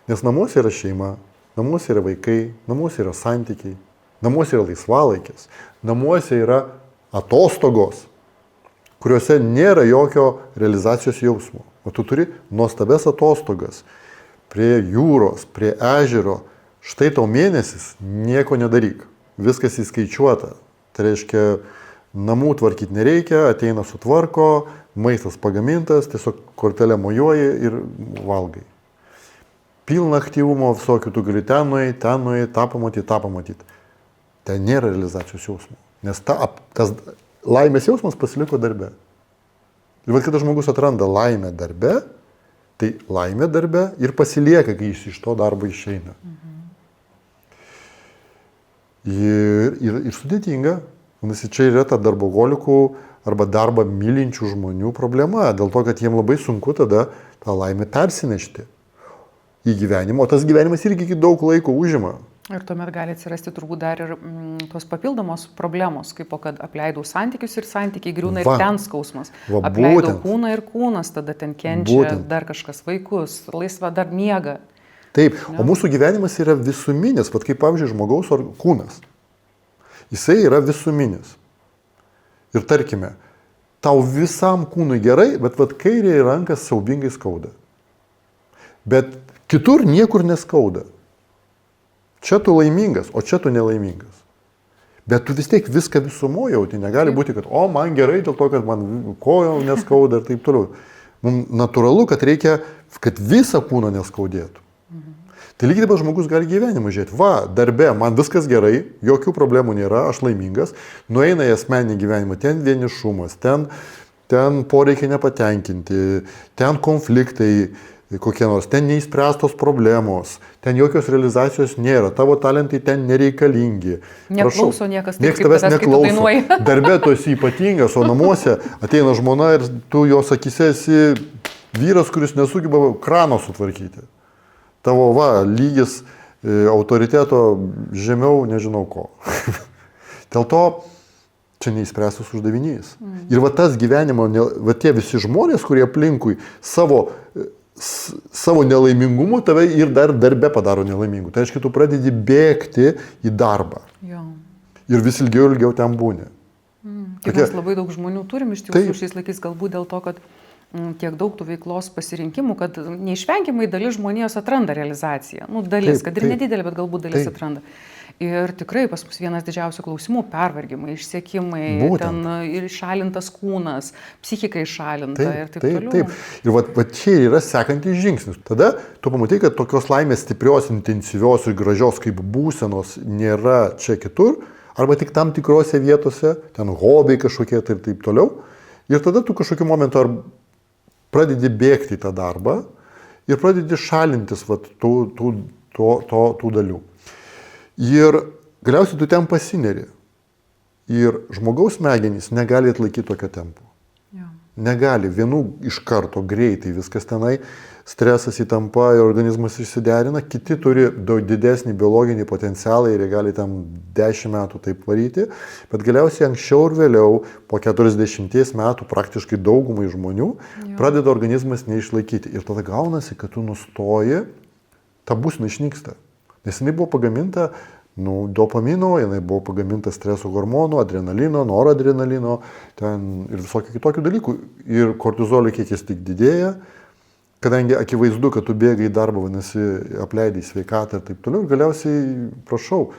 Nes namuose yra šeima, namuose yra vaikai, namuose yra santykiai, namuose yra laisvalaikis, namuose yra atostogos, kuriuose nėra jokio realizacijos jausmo. O tu turi nuostabias atostogas prie jūros, prie ežero. Štai tau mėnesis, nieko nedaryk. Viskas įskaičiuota. Tai reiškia, namų tvarkyti nereikia, ateina sutvarko, maistas pagamintas, tiesiog kortelę mojuoji ir valgai. Pilna aktyvumo visokių, tu gali ten nueiti, tą pamatyti. Ten nėra realizacijos jausmo. Nes tas laimės jausmas pasiliko darbe. Ir vat kada žmogus atranda laimę darbe, tai laimė darbe ir pasilieka, kai jis iš to darbo išeina. Ir sudėtinga. Nes čia yra ta darboholikų arba darbą mylinčių žmonių problema. Dėl to, kad jiem labai sunku tada tą laimę persinešti į gyvenimą. O tas gyvenimas irgi daug laiko užima. Ir tuomet gali atsirasti turbūt dar ir tos papildomos problemos, kaip kad apleidau santykius ir santykiai griūna ir ten skausmas. Apleidau kūną ir kūnas, tada ten kenčia dar kažkas, vaikus, laisva dar miega. Taip, o mūsų gyvenimas yra visuminis, vat kaip pavyzdžiui žmogaus kūnas. Jisai yra visuminis. Ir tarkime, tau visam kūnui gerai, bet vat kairėje rankas siaubingai skauda. Bet kitur niekur neskauda. Čia tu laimingas, o čia tu nelaimingas. Bet tu vis tiek viską visumoje jauti. Negali būti, kad man gerai dėl to, kad man kojo neskauda ir taip toliau. Mums natūralu, kad reikia, kad visą kūną neskaudėtų. Tai lygiai dabar žmogus gali gyvenimą žiūrėti. Darbe man viskas gerai, jokių problemų nėra, aš laimingas. Nueina į asmeninį gyvenimą, ten vienišumas, ten poreikiai nepatenkinti, ten konfliktai kokie nors, ten neįspręstos problemos, ten jokios realizacijos nėra, tavo talentai ten nereikalingi. Neklauso niekas, nieks tavęs neklauso. Darbe tu esi ypatingas, o namuose ateina žmona ir tu jos akise esi vyras, kuris nesugeba krano sutvarkyti. Tavo lygis autoriteto žemiau nežinau ko. Dėl to čia neįspręstas uždavinys. Ir tas gyvenimo, tie visi žmonės, kurie aplinkui savo nelaimingumu tave ir dar darbe padaro nelaimingu. Tai reiškia, tu pradedi bėgti į darbą. Jo. Ir vis ilgiau ten būni. Ir mes labai daug žmonių turim iš tiesų šiais laikais, galbūt dėl to, kad tiek daug tų veiklos pasirinkimų, kad neišvengiamai dalis žmonijos atranda realizaciją. Dalis, kad ir nedidelė, bet galbūt dalis atranda. Ir tikrai pas mus vienas didžiausių klausimų - pervargimai, išsekimai, ten ir išalintas kūnas, psichika išalinta ir taip toliau. Taip. Ir čia yra sekantis žingsnis. Tada tu pamatai, kad tokios laimės stiprios, intensyvios ir gražios kaip būsenos nėra čia kitur, arba tik tam tikrose vietose, ten hobiai kažkokie ir taip toliau. Ir tada tu kažkokiu momentu pradedi bėgti į tą darbą ir pradedi šalintis tų dalių. Ir galiausiai tu ten pasineri. Ir žmogaus smegenys negali atlaikyti tokio tempo. Jo. Negali. Vienų iš karto greitai viskas tenai, stresas įtampa ir organizmas išsiderina, kiti turi daug didesnį biologinį potencialą ir jie gali tam 10 metų taip varyti, bet galiausiai anksčiau ir vėliau, po 40 metų praktiškai daugumai žmonių, pradeda organizmas neišlaikyti. Ir tada gaunasi, kad tu nustoji, ta būsena išnyksta. Nes jinai buvo pagaminta dopamino, jinai buvo pagaminta streso hormonų, adrenalino, noradrenalino, ten ir visokių kitokių dalykų. Ir kortizolio kiekis tik didėja, kadangi akivaizdu, kad tu bėgai į darbą, vadinasi, apleidai sveikatą ir taip toliau. Ir galiausiai, prašau,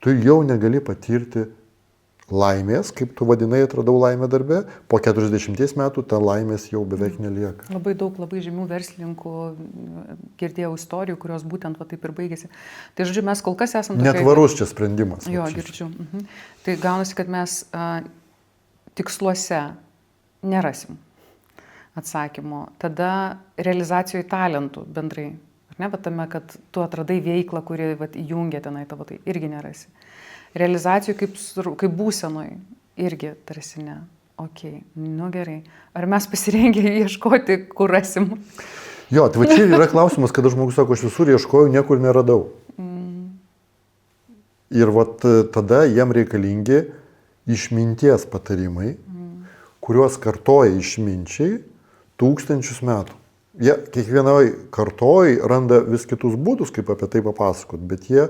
tu jau negali patirti laimės, kaip tu vadinai, atradau laimę darbe, po 40 metų ta laimės jau beveik nelieka. Labai daug labai žymių verslininkų girdėjau istorijų, kurios būtent taip ir baigėsi. Tai žodžiu, mes kol kas esame tokie... Netvarus čia sprendimas. Jo, girdžiu. Tai gaunasi, kad mes tiksluose nerasim atsakymo. Tada realizacijoje talentų bendrai. Ne, bet tame, kad tu atradai veiklą, kuri įjungia tenai tavo, tai irgi nerasi. Realizacijų kaip būsenoj irgi tarsi ne. okei, nu gerai. Ar mes pasirengę ieškoti, kur rasim? Jo, tai va čia yra klausimas, kada žmogus sako, aš visur ieškojau, niekur neradau. Ir vat tada jam reikalingi išminties patarimai, kuriuos kartoja išminčiai tūkstančius metų. Jie kiekvienoj kartoj randa vis kitus būdus, kaip apie tai papasakot, bet jie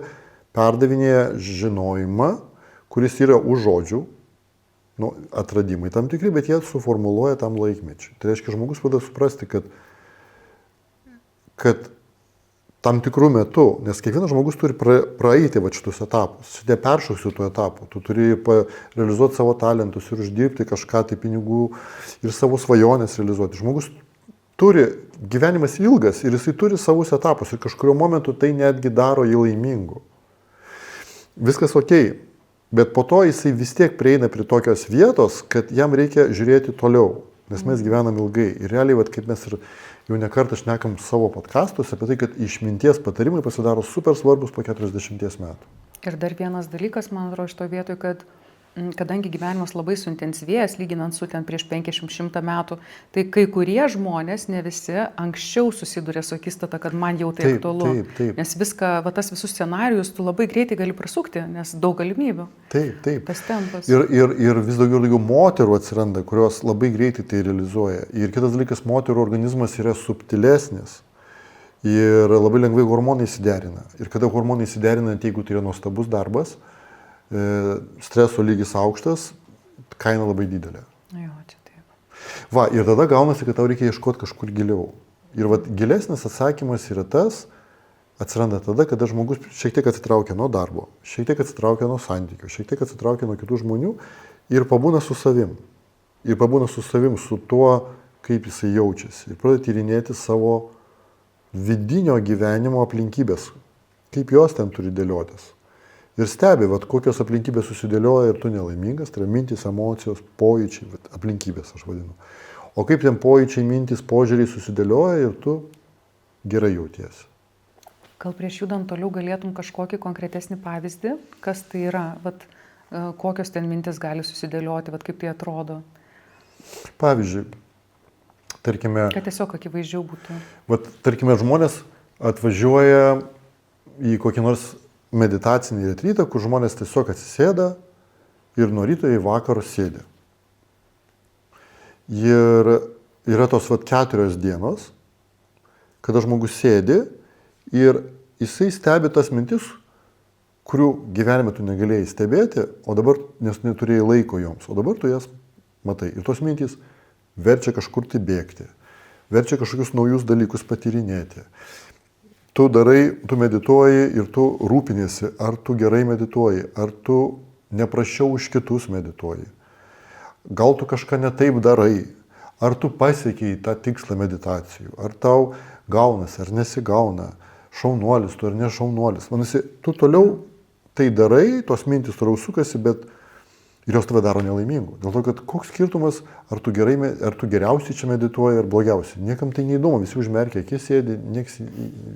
perdavinėja žinojimą, kuris yra už žodžių, atradimai tam tikri, bet jie suformuluoja tam laikmečiui. Tai reiškia, žmogus pradeda suprasti, kad tam tikrų metų, nes kiekvienas žmogus turi praeiti va šitus etapus, šitie peršoksiu tų etapų, tu turi realizuoti savo talentus ir uždirbti kažką tai pinigų ir savo svajonės realizuoti. Žmogus turi, gyvenimas ilgas ir jisai turi savus etapus ir kažkurio momentu tai netgi daro jį laimingu. Viskas okei, bet po to jisai vis tiek prieina prie tokios vietos, kad jam reikia žiūrėti toliau, nes mes gyvenam ilgai ir realiai, vat, kaip mes ir jau nekartą šnekam savo podcastuose apie tai, kad išminties patarimai pasidaro super svarbus po 40 metų. Ir dar vienas dalykas, man atrodo, šito vietoj, kad kadangi gyvenimas labai suintensyvėjęs, lyginant su ten prieš 50-100 metų, tai kai kurie žmonės, ne visi, anksčiau susiduria su akistata, kad man jau tai aktualu. Taip. Nes viską, va tas visus scenarijus tu labai greitai gali prasukti, nes daug galimybių. Taip. Tas tempas. Ir vis daugiau moterų atsiranda, kurios labai greitai tai realizuoja. Ir kitas dalykas, moterų organizmas yra subtilesnis. Ir labai lengvai hormonai įsiderina. Ir kada hormonai įsiderina, jeigu tai yra nuostabus darbas, streso lygis aukštas, kaina labai didelė. Jo, čia taip. Va, ir tada gaunasi, kad tau reikia ieškoti kažkur giliau. Ir va, gilesnis atsakymas yra tas, atsiranda tada, kada žmogus šiek tiek atsitraukia nuo darbo, šiek tiek atsitraukia nuo santykių, šiek tiek atsitraukia nuo kitų žmonių ir pabūna su savim. Ir pabūna su savim, su tuo, kaip jisai jaučiasi. Ir pradeda tyrinėti savo vidinio gyvenimo aplinkybės, kaip jos ten turi dėliotis. Ir stebi, kokios aplinkybės susidėlioja ir tu nelaimingas, tai yra mintis, emocijos, pojūčiai, aplinkybės aš vadinu. O kaip ten pojūčiai, mintis, požiūriai susidėlioja ir tu gerai jautiesi. Gal prieš judant toliau galėtum kažkokį konkretesnį pavyzdį, kas tai yra, kokios ten mintis gali susidėlioti, kaip tai atrodo? Pavyzdžiui, tarkime... Kad tiesiog akivaizdžiau būtų. Tarkime, žmonės atvažiuoja į kokį nors meditacinį retrytą, kur žmonės tiesiog atsisėda ir nuo ryto į vakarą sėdi. Ir yra tos 4 dienos, kada žmogus sėdi ir jisai stebi tas mintis, kurių gyvenime tu negalėjai stebėti, o dabar, nes neturėjai laiko joms, o dabar tu jas matai. Ir tos mintys verčia kažkur tai bėgti, verčia kažkokius naujus dalykus patyrinėti. Tu darai, tu medituoji ir tu rūpiniesi, ar tu gerai medituoji, ar tu neprasčiau už kitus medituoji. Gal tu kažką netaip darai, ar tu pasiekiai tą tikslą meditacijų, ar tau gaunasi, ar nesigauna, šaunuolis tu ar ne šaunuolis. Manasi, tu toliau tai darai, tos mintis toliau sukasi, bet ir jos tave daro nelaimingu. Dėl to, kad koks skirtumas, ar tu geriausiai čia medituoji, ar blogiausiai. Niekam tai neįdomu, visi užmerkia akis, sėdi, niekas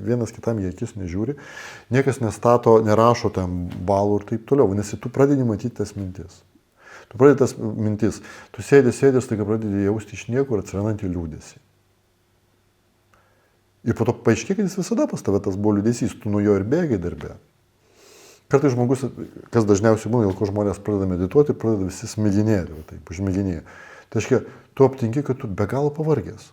vienas kitam į akis nežiūri, niekas nerašo tam balų ir taip toliau. Nes tu pradedi matyti tas mintis. Tu sėdi, staiga pradedi jausti iš niekur atsirandantį liūdesį. Ir po to paaiškėja, kad jis visada pas tave tas buvo liūdesys, tu nuo jo ir bėgai darbe. Kartais žmogus, kas dažniausiai būna, dėl ko žmonės pradeda medituoti, pradeda visi smegenėti, taip, užmėginėja. Tai reiškia, tu aptinki, kad tu be galo pavargęs.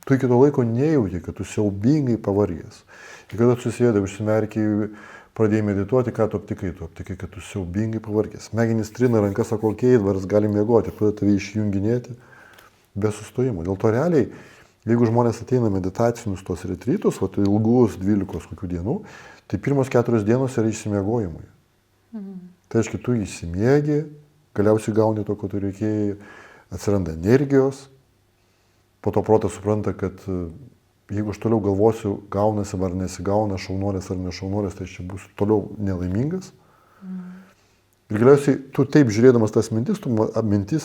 Tu iki to laiko nejauti, kad tu siaubingai pavargęs. Ir kada tu susėdai, užsimerkiai, pradėjai medituoti, ką tu aptikai? Tu aptikai, kad tu siaubingai pavargęs. Smegenys trina rankas, sako, okei, dabar gali miegoti, pradeda tave išjunginėti be sustojimo. Dėl to realiai, jeigu žmonės ateina meditacinius tos retrytus, ilgus 12 kokių dienų, tai pirmos 4 dienos yra išsimiegojimui. Tai reiškia, tu išsimiegi, galiausiai gauni to, ko tu reikėjai, atsiranda energijos, po to protas supranta, kad jeigu aš toliau galvosiu, gaunasi ar nesigauna, šaunuolis ar nešaunuolis, tai aš čia būsiu toliau nelaimingas. Ir galiausiai tu taip žiūrėdamas tas mintis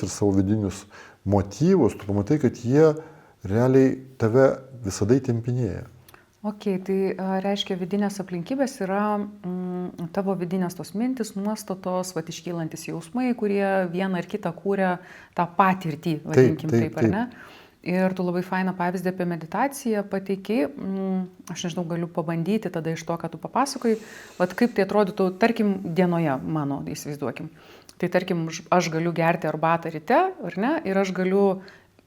ir savo vidinius motyvus, tu pamatai, kad jie realiai tave visada įtempinėja. Ok, tai reiškia vidinės aplinkybės yra tavo vidinės tos mintis, nuostatos, vat iškylantis jausmai, kurie vieną ar kitą kūrė tą patirtį, vadinkim taip, ar ne? Ir tu labai fainą pavyzdį apie meditaciją pateikiai, aš nežinau, galiu pabandyti tada iš to, ką tu papasakai, vat kaip tai atrodytų, tarkim, dienoje mano, įsivaizduokim. Tai tarkim, aš galiu gerti arbatą ryte, ar ne, ir aš galiu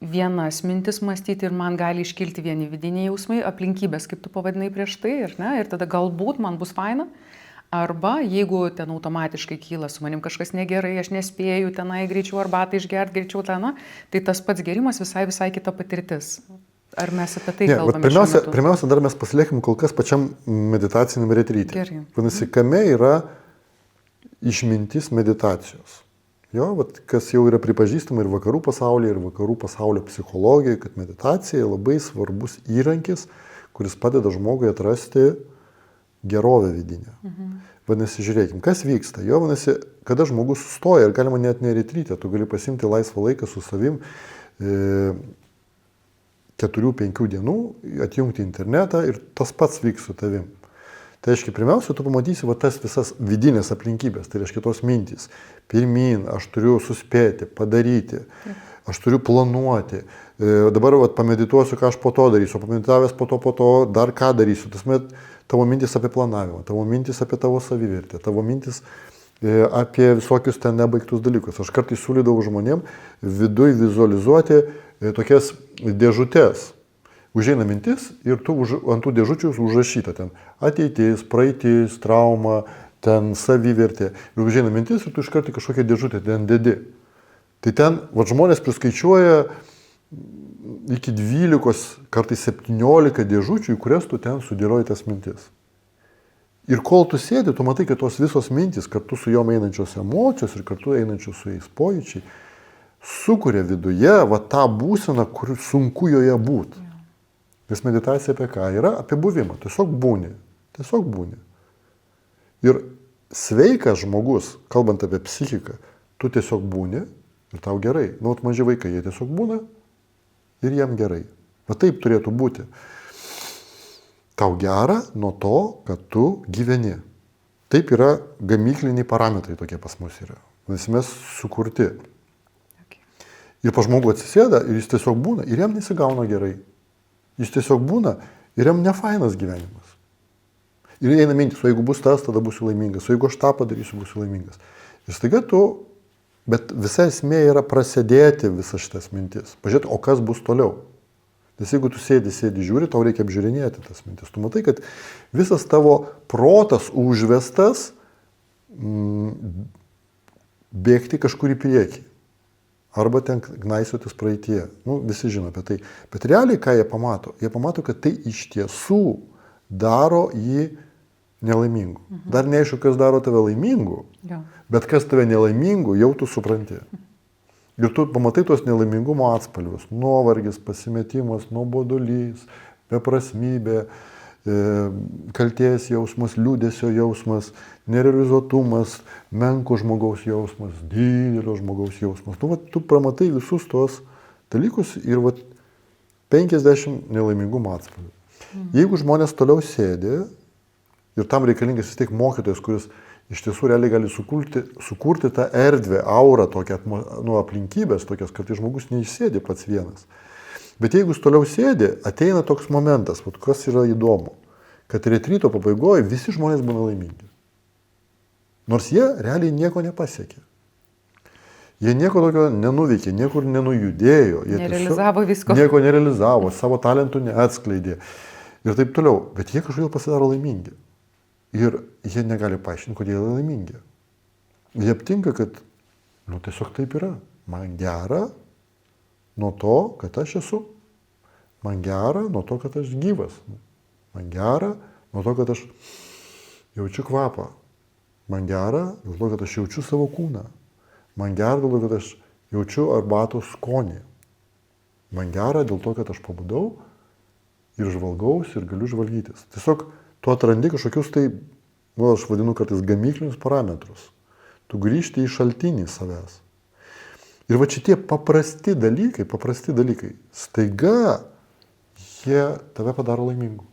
vienas mintis mąstyti ir man gali iškilti vieni vidiniai jausmai, aplinkybės, kaip tu pavadinai prieš tai, ar ne, ir tada galbūt man bus faina. Arba jeigu ten automatiškai kyla su manim kažkas negerai, aš nespėju tenai greičiau arbatą išgerti, greičiau ten, tai tas pats gerimas visai kita patirtis. Ar mes apie tai kalbame? Pirmiausia, dar mes pasiliekim kol kas pačiam meditaciniam retrytui. Vadinasi, kame yra išmintis meditacijos. Jo, kas jau yra pripažįstama ir vakarų pasaulyje, ir vakarų pasaulio psichologijoje, kad meditacija labai svarbus įrankis, kuris padeda žmogui atrasti gerovę vidinę. Vadinasi, žiūrėkim, kas vyksta. Jo, vadinasi, kada žmogus sustoja, ir galima net neretrytę, tu gali pasimti laisvą laiką su savim 4-5 dienų, atjungti internetą ir tas pats vyks su tavim. Tai reiškia, pirmiausia, tu pamatysi tas visas vidinės aplinkybės, tai reiškia tos mintys. Pirmin, aš turiu suspėti, padaryti, aš turiu planuoti. Dabar pamedituosiu, ką aš po to darysiu, pameditavęs po to dar ką darysiu. Tavo mintis apie planavimą, tavo mintis apie tavo savivertę, tavo mintis apie visokius ten nebaigtus dalykus. Aš kartais siūlydavau žmonėm viduj vizualizuoti tokias dėžutės. Užeina mintis ir tu ant tų dėžučių užrašyta ten ateitis, praeitis, trauma, ten savivertė. Ir užeina mintis ir tu iš karto kažkokią dėžutę ten dedi. Tai ten žmonės priskaičiuoja iki 12, kartais 17 dėžučių, į kurias tu ten sudėlioji tas mintis. Ir kol tu sėdi, tu matai, kad tos visos mintis, kartu su jom einančios emocijos ir kartu einančios su jais pojūčiai, sukuria viduje tą būseną, kur sunku joje būti. Nes meditacija apie ką yra? Apie buvimą. Tiesiog būni. Ir sveikas žmogus, kalbant apie psichiką, tu tiesiog būni ir tau gerai. Maži vaikai, jie tiesiog būna ir jiem gerai. Taip turėtų būti. Tau gera nuo to, kad tu gyveni. Taip yra gamykliniai parametrai tokie pas mus yra. Nes mes sukurti. Ir pa žmogų atsisėda ir jis tiesiog būna ir jam nesigauna gerai. Jis tiesiog būna ir jam nefainas gyvenimas. Ir eina mintis, o jeigu bus tas, tada būsiu laimingas, o jeigu aš tą padarysiu, būsiu laimingas. Ir staiga bet visa esmė yra prasidėti visas šitas mintis. Pažiūrėti, o kas bus toliau. Nes jeigu tu sėdi, žiūri, tau reikia apžiūrinėti tas mintis. Tu matai, kad visas tavo protas užvestas bėgti kažkur į priekį. Arba ten gnaisiotis praeitie. Visi žino apie tai. Bet realiai ką jie pamato? Jie pamato, kad tai iš tiesų daro jį nelaimingu. Dar neaišku, kas daro tave laimingu, bet kas tave nelaimingu, jau tu supranti. Ir tu pamatai tos nelaimingumo atspalvius. Nuovargis, pasimetimas, nuobodulys, beprasmybė, kaltės jausmas, liūdesio jausmas, nerealizuotumas, menko žmogaus jausmas, didelio žmogaus jausmas. Tu pamatai visus tos dalykus ir 50 nelaimingumo atspalvių. Jeigu žmonės toliau sėdi ir tam reikalingas vis tiek mokytojas, kuris iš tiesų realiai gali sukurti tą erdvę, aurą, tokią aplinkybės, tokias, kad žmogus neišsėdi pats vienas. Bet jeigu jis toliau sėdi, ateina toks momentas, kas yra įdomu, kad retryto pabaigoje visi žmonės būna laimingi. Nors jie realiai nieko nepasiekė. Jie nieko tokio nenuveikė, niekur nenujudėjo. Jie nerealizavo visko. Nieko nerealizavo, savo talentų neatskleidė. Ir taip toliau. Bet jie kažkodėl pasidaro laimingi. Ir jie negali paaiškinti, kodėl jie laimingi. Jie aptinka, kad tiesiog taip yra. Man gera nuo to, kad aš esu. Man gera nuo to, kad aš gyvas. Man gera nuo to, kad aš jaučiu kvapą. Man gera dėl to, kad aš jaučiu savo kūną. Man gera dėl to, kad aš jaučiu arbatos skonį. Man gera dėl to, kad aš pabudau ir žvalgausi ir galiu žvalgytis. Tiesiog tu atrandi kažkokius aš vadinu kartais gamyklinius parametrus. Tu grįžti į šaltinį savęs. Ir šitie paprasti dalykai, staiga jie tave padaro laimingu.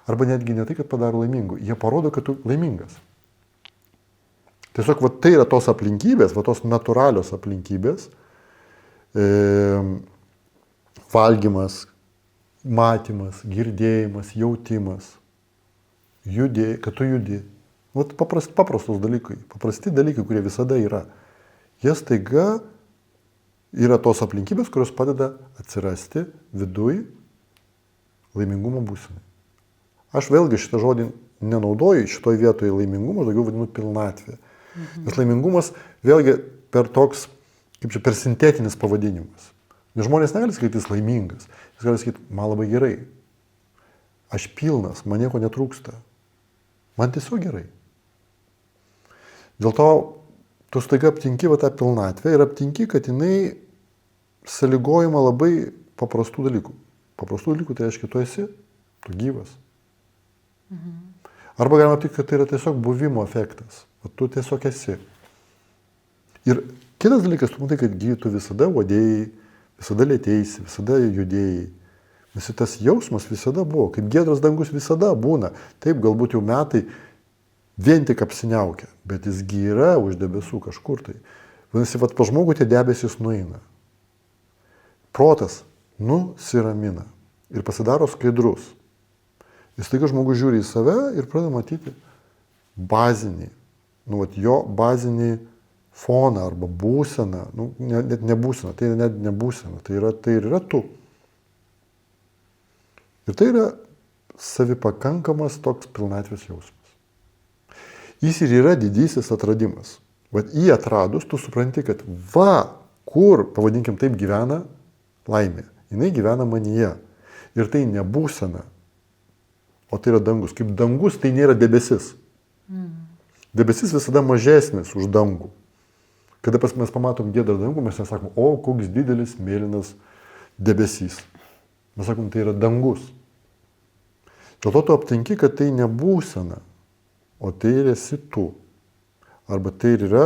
arba netgi ne tai, kad padaro laimingu, jie parodo, kad tu laimingas. Tiesiog va, tai yra tos aplinkybės, va, tos natūralios aplinkybės, valgymas, matymas, girdėjimas, jautimas, kad tu judi. Vat paprastus dalykai, paprasti dalykai, kurie visada yra. Jie staiga yra tos aplinkybės, kurios padeda atsirasti viduj laimingumo būsenai. Aš vėlgi šitą žodį nenaudoju, šitoj vietoje laimingumą daugiau vadinu pilnatvė. Nes laimingumas vėlgi per toks, kaip čia, per sintetinis pavadinimas. Nes žmonės negali sakyti, jis laimingas. Jis gali sakyti, man labai gerai. Aš pilnas, man nieko netrūksta. Man tiesiog gerai. Dėl to tu staiga aptinki va tą pilnatvę ir aptinki, kad jinai sąlygojama labai paprastų dalykų. Paprastų dalykų tai reiškia, tu esi, tu gyvas. Arba galima aptikti, kad tai yra tiesiog buvimo efektas. O tu tiesiog esi. Ir kitas dalykas, tu matai, kad tu visada uodėjai, visada lėtėjai, visada judėjai. Visi tas jausmas visada buvo, kaip giedras dangus visada būna. Taip, galbūt jau metai vien tik apsiniaukia, bet jisgi yra už debesų kažkur tai. Vadinasi, vat pa žmogų tie debesys nueina. Protas nusiramina ir pasidaro skaidrus. Jis staiga žmogus žiūri į save ir pradeda matyti bazinį, jo bazinį foną arba būseną, net ne būseną, tai net ne būsena, tai ir yra tu. Ir tai yra savipakankamas toks pilnatvės jausmas. Jis ir yra didysis atradimas. Vat jį atradus, tu supranti, kad kur, pavadinkim taip, gyvena laimė. Jinai gyvena manyje. Ir tai ne būsena, o tai yra dangus. Kaip dangus, tai nėra debesis. Debesis visada mažesnis už dangų. Kada mes pamatom giedrą dangų, mes nesakom, o koks didelis mėlynas debesys. Mes sakom, tai yra dangus. Dėl to tu aptinki, kad tai ne būsena, o tai ir esi tu. Arba tai ir yra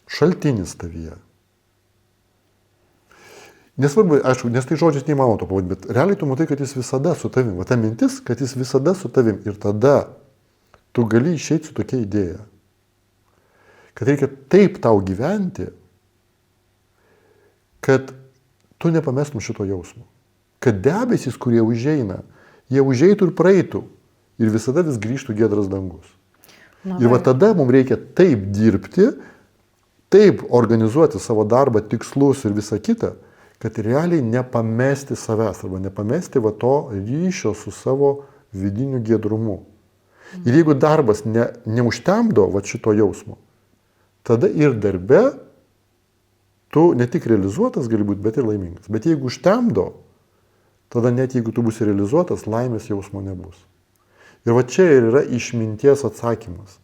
šaltinis tavyje. Nesvarbu, aišku, nes tai žodžiais neįmanoma to pavadinti, bet realiai tu matai, kad jis visada su tavim. Va ta mintis, kad jis visada su tavim. Ir tada tu gali išeiti su tokia idėja, kad reikia taip tau gyventi, kad tu nepamestum šito jausmo. Kad debesys, kurie užeina, jie užeitų ir praeitų. Ir visada vis grįžtų giedras dangus. Ir va tada mums reikia taip dirbti, taip organizuoti savo darbą, tikslus ir visą kitą, kad realiai nepamesti savęs arba nepamesti va to ryšio su savo vidiniu giedrumu. Ir jeigu darbas neužtemdo va šito jausmo, tada ir darbe tu ne tik realizuotas gali būti, bet ir laimingas. Bet jeigu užtemdo, tada net jeigu tu būsi realizuotas, laimės jausmo nebus. Ir va čia ir yra išminties atsakymas.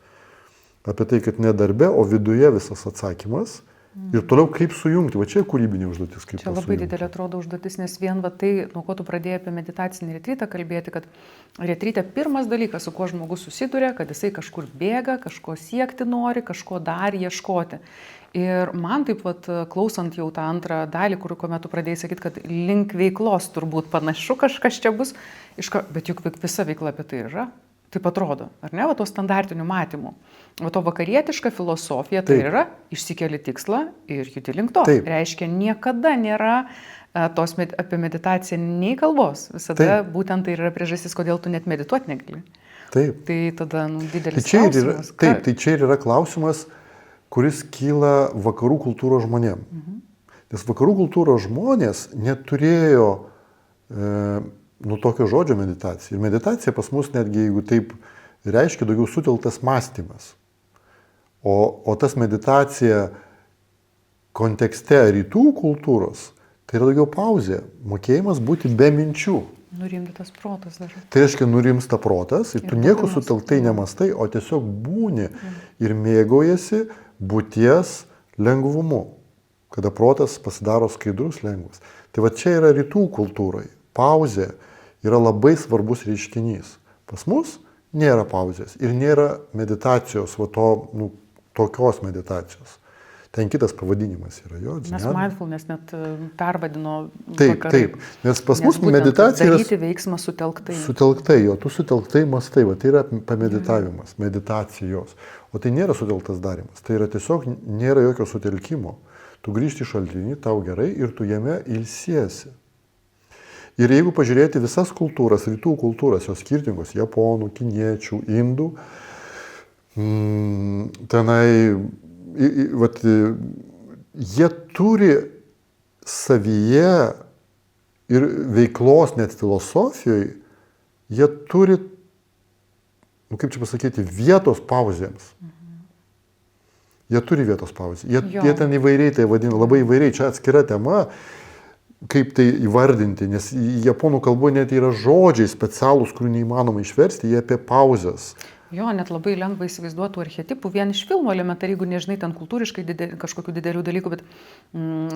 Apie tai, kad ne darbe, o viduje visas atsakymas. Ir toliau kaip sujungti. Va čia kūrybinė užduotis. Čia labai didelė atrodo užduotis, nes vien va tai, nuo ko tu pradėjai apie meditacinį retrytą kalbėti, kad retryte pirmas dalykas, su kuo žmogus susiduria, kad jisai kažkur bėga, kažko siekti nori, kažko dar ieškoti. Ir man taip pat, klausant jau tą antrą dalį, kuomet tu pradėjai sakyti, kad link veiklos turbūt panašu kažkas čia bus, bet juk visa veikla apie tai yra. Taip atrodo, ar ne, va to standartinių matymų. Va to vakarietiška filosofija tai yra išsikeli tikslą ir judi link to. Taip. Reiškia, niekada nėra tos apie meditaciją nei kalbos. Visada būtent tai yra priežastis, kodėl tu net medituoti negali. Taip. Tai tada didelis klausimas. Tai čia ir yra klausimas, kuris kyla vakarų kultūros žmonėm. Nes vakarų kultūros žmonės neturėjo tokio žodžio meditacija. Ir meditacija pas mus netgi, jeigu taip reiškia, daugiau sutelktas mąstymas. O tas meditacija kontekste rytų kultūros, tai yra daugiau pauzė, mokėjimas būti be minčių. Nurimtas protas dar. Tai reiškia, nurimsta protas ir tu nieko sutelktai nemastai, o tiesiog būni ir mėgaujasi būties lengvumu, kada protas pasidaro skaidrus, lengvas. Tai va čia yra rytų kultūrai. Pauzė yra labai svarbus reiškinys. Pas mus nėra pauzės ir nėra meditacijos, tokios meditacijos. ten kitas pavadinimas yra jo. Nes mindfulness net pervadino Taip, vakarai. taip. Nes pas mus būtent meditacija yra daryti veiksmą sutelktai. sutelktai, jo, tu sutelktai mastai, va, tai yra pameditavimas, meditacijos. O tai nėra sutelktas darimas, tai yra tiesiog nėra jokio sutelkimo. Tu grįžti į šaltinį, tau gerai ir tu jame ilsiesi. Ir jeigu pažiūrėti visas kultūras, rytų kultūras, jos skirtingos, japonų, kiniečių, indų, tenai, vat, jie turi savyje ir veiklos net filosofijoje, jie turi, kaip čia pasakyti, vietos pauzėms. Jie turi vietos pauzę. Jie ten įvairiai tai vadina, labai įvairiai, čia atskira tema, kaip tai įvardinti, nes japonų kalboje net yra žodžiai specialūs, kurių neįmanoma išversti, jie apie pauzes. Jo, net labai lengva įsivaizduotų archetipų, vien iš filmo elementariai, jeigu nežinai ten kultūriškai kažkokių didelių dalykų, bet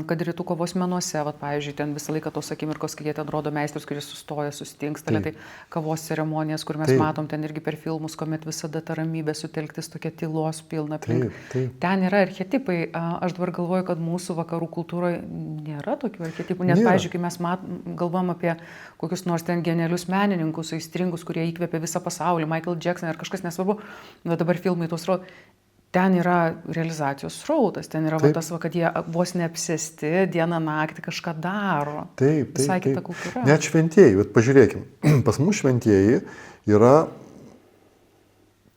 kad rytų kovos menuose, vat, pavyzdžiui, ten visą laiką tos akimirkos, kai jie ten rodo meistrus, kurie sustoja, sustingsta, tai kavos ceremonijas, kur mes matom ten irgi per filmus, kuomet visada ta ramybė sutelktis, tokia tylos pilna aplink. Ten yra archetipai, aš dabar galvoju, kad mūsų vakarų kultūroje nėra tokių archetipų, net, pavyzdžiui, kai mes galvom apie kokius nors ten genialius menininkus, aistringus, kurie įkvėpė visą pasaulį, Michael Jackson ar kažkas nesvarbu, bet dabar filmai tos rodo, ten yra realizacijos srautas, ten yra tas, kad jie vos neapsėsti, dieną naktį kažką daro. Taip. Visai kita kultūra. Net šventieji, bet pažiūrėkim, pas mus šventieji yra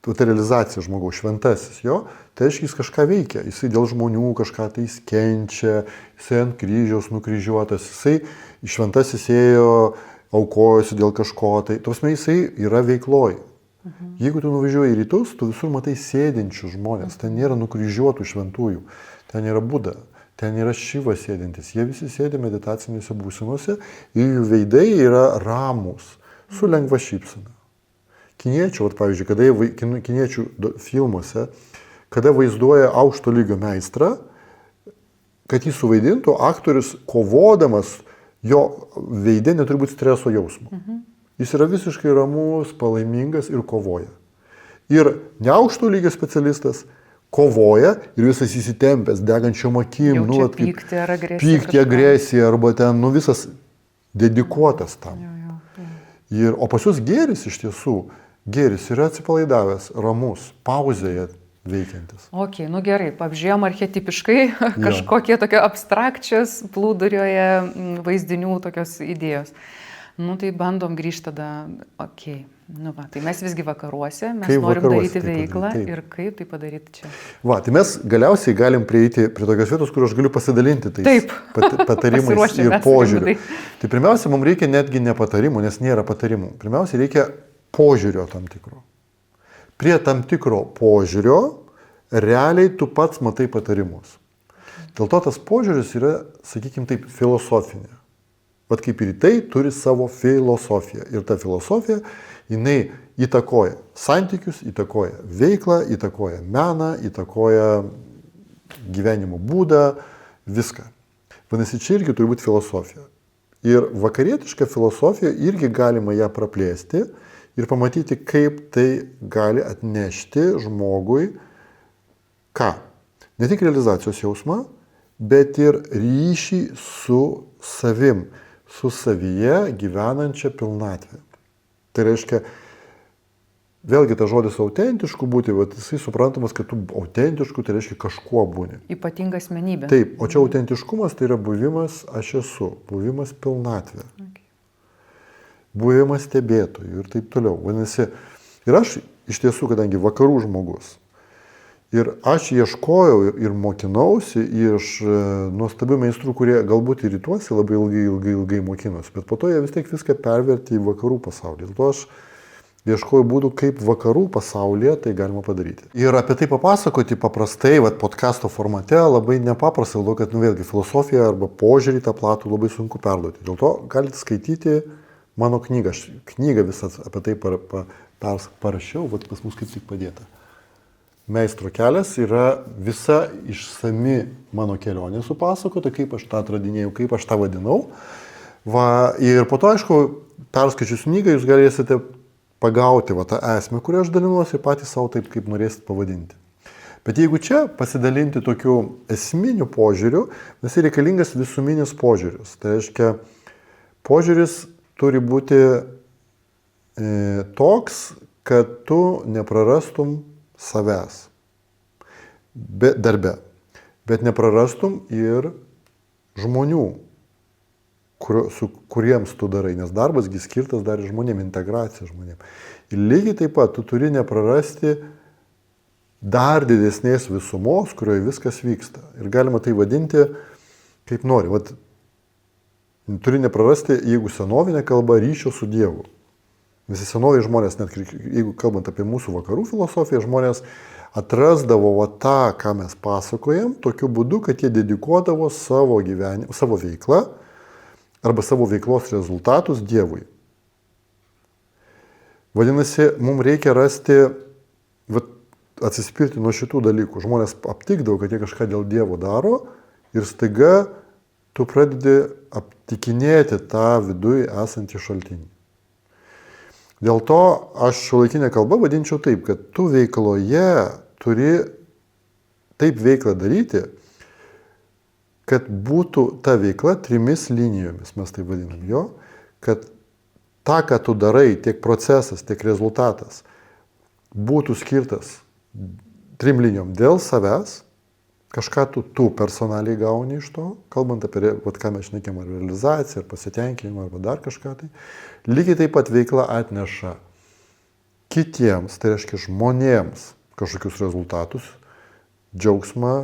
ta realizacija žmogaus, šventasis jo, tai aiškiai jis kažką veikia, jisai dėl žmonių kažką tai jis kenčia, jisai ant kryžiaus nukryžiuotas, jisai šventasis ėjo, aukojosi dėl kažko, tai tuosme jisai yra veikloj. Jeigu tu nuvažiuoji į rytus, tu visur matai sėdinčių žmonės, ten nėra nukryžiuotų šventųjų, ten yra Buda, ten yra Šiva sėdintis, jie visi sėdi meditacinėse būsenose ir jų veidai yra ramus, su lengva šypsena. Kiniečių, pavyzdžiui, kada kiniečių filmuose, kada vaizduoja aukšto lygio meistrą, kad jį suvaidintų, aktorius kovodamas, jo veide neturi būti streso jausmo. Jis yra visiškai ramus, palaimingas ir kovoja. Ir neaukšto lygio specialistas kovoja ir visas įsitempęs, degančiom akim, pykti, agresija arba ten, visas dedikuotas tam. O pas jūs gėris iš tiesų, gėris yra atsipalaidavęs, ramus, pauzėje veikiantis. Ok, gerai, apžiūrėjom archetipiškai kažkokie tokie abstrakčios plūdurioje vaizdinių tokios idėjos. Tai bandom grįžti tada, tai mes visgi vakaruose, mes norim daryti veiklą ir kaip tai padaryti čia. Tai mes galiausiai galim prieiti prie tokios vietos, kur aš galiu pasidalinti tais patarimais ir požiūriu. Tai pirmiausia, mums reikia netgi ne patarimų, nes nėra patarimų. Pirmiausia, reikia požiūrio tam tikro. Prie tam tikro požiūrio realiai tu pats matai patarimus. Dėl to tas požiūris yra, sakykime taip, filosofinė. Vat kaip ir tai turi savo filosofiją. Ir ta filosofija, jinai įtakoja santykius, įtakoja veiklą, įtakoja meną, įtakoja gyvenimo būdą, viską. Vadinasi, čia irgi turi būti filosofija. Ir vakarietiška filosofija irgi galima ją praplėsti ir pamatyti, kaip tai gali atnešti žmogui ką? Ne tik realizacijos jausmą, bet ir ryšį su savim. Su savyje gyvenančia pilnatvė. Tai reiškia, vėlgi tas žodis autentišku būti, jisai suprantamas, kad tu autentišku, tai reiškia kažkuo būni. Ypatinga asmenybė. Taip, o čia autentiškumas tai yra buvimas aš esu, buvimas pilnatvė. Buvimas stebėtojų ir taip toliau. Vadinasi, ir aš iš tiesų, kadangi vakarų žmogus, ir aš ieškojau ir mokinausi iš nuostabių meistrų, kurie galbūt ir rytuose labai ilgai mokinosi, bet po to jie vis tiek viską pervertė į vakarų pasaulį. Dėl to aš ieškojau būdų, kaip vakarų pasaulyje tai galima padaryti. Ir apie tai papasakoti paprastai, podcasto formate labai nepaprastai, dėl to, kad vėlgi filosofija arba požiūrį tą platų labai sunku perduoti. Dėl to galite skaityti mano knygą. Aš knygą visą apie tai parašiau, pas mus kaip tik padėta. Meistro kelias yra visa išsami mano kelionė supasakota, kaip aš tą atradinėjau, kaip aš tą vadinau. Ir po to, aišku, perskaičius knygą, jūs galėsite pagauti tą esmę, kurią aš dalinuosi ir patys savo taip, kaip norėsit pavadinti. Bet jeigu čia pasidalinti tokiu esminiu požiūriu, nes reikalingas visuminis požiūris. Tai reiškia, požiūris turi būti toks, kad tu neprarastum savęs darbe, bet neprarastum ir žmonių, kuriems tu darai, nes darbasgi skirtas dar ir žmonėm, integracija žmonėm. Ir lygiai taip pat tu turi neprarasti dar didesnės visumos, kurioje viskas vyksta. Ir galima tai vadinti, kaip nori. Vat, turi neprarasti, jeigu senovinė kalba, ryšio su Dievu. Visi senoviai žmonės, net jeigu kalbant apie mūsų vakarų filosofiją, žmonės atrasdavo tą, ką mes pasakojam, tokiu būdu, kad jie dedikuodavo savo gyvenimą, savo veiklą arba savo veiklos rezultatus Dievui. Vadinasi, mums reikia rasti, atsispirti nuo šitų dalykų. Žmonės aptikdavo, kad jie kažką dėl Dievo daro ir staiga tu pradedi aptikinėti tą viduje esantį šaltinį. Dėl to aš šiuolaikinę kalbą vadinčiau taip, kad tu veikloje turi taip veiklą daryti, kad būtų ta veikla 3 linijomis, mes tai vadinam jo, kad ta, ką tu darai, tiek procesas, tiek rezultatas, būtų skirtas 3 linijom dėl savęs, kažką tu personaliai gauni iš to, kalbant apie, ką mes šnekėm, ar realizaciją, ar pasitenkinimą, arba dar kažką tai. Lygiai taip pat veikla atneša kitiems, tai reiškia žmonėms, kažkokius rezultatus, džiaugsmą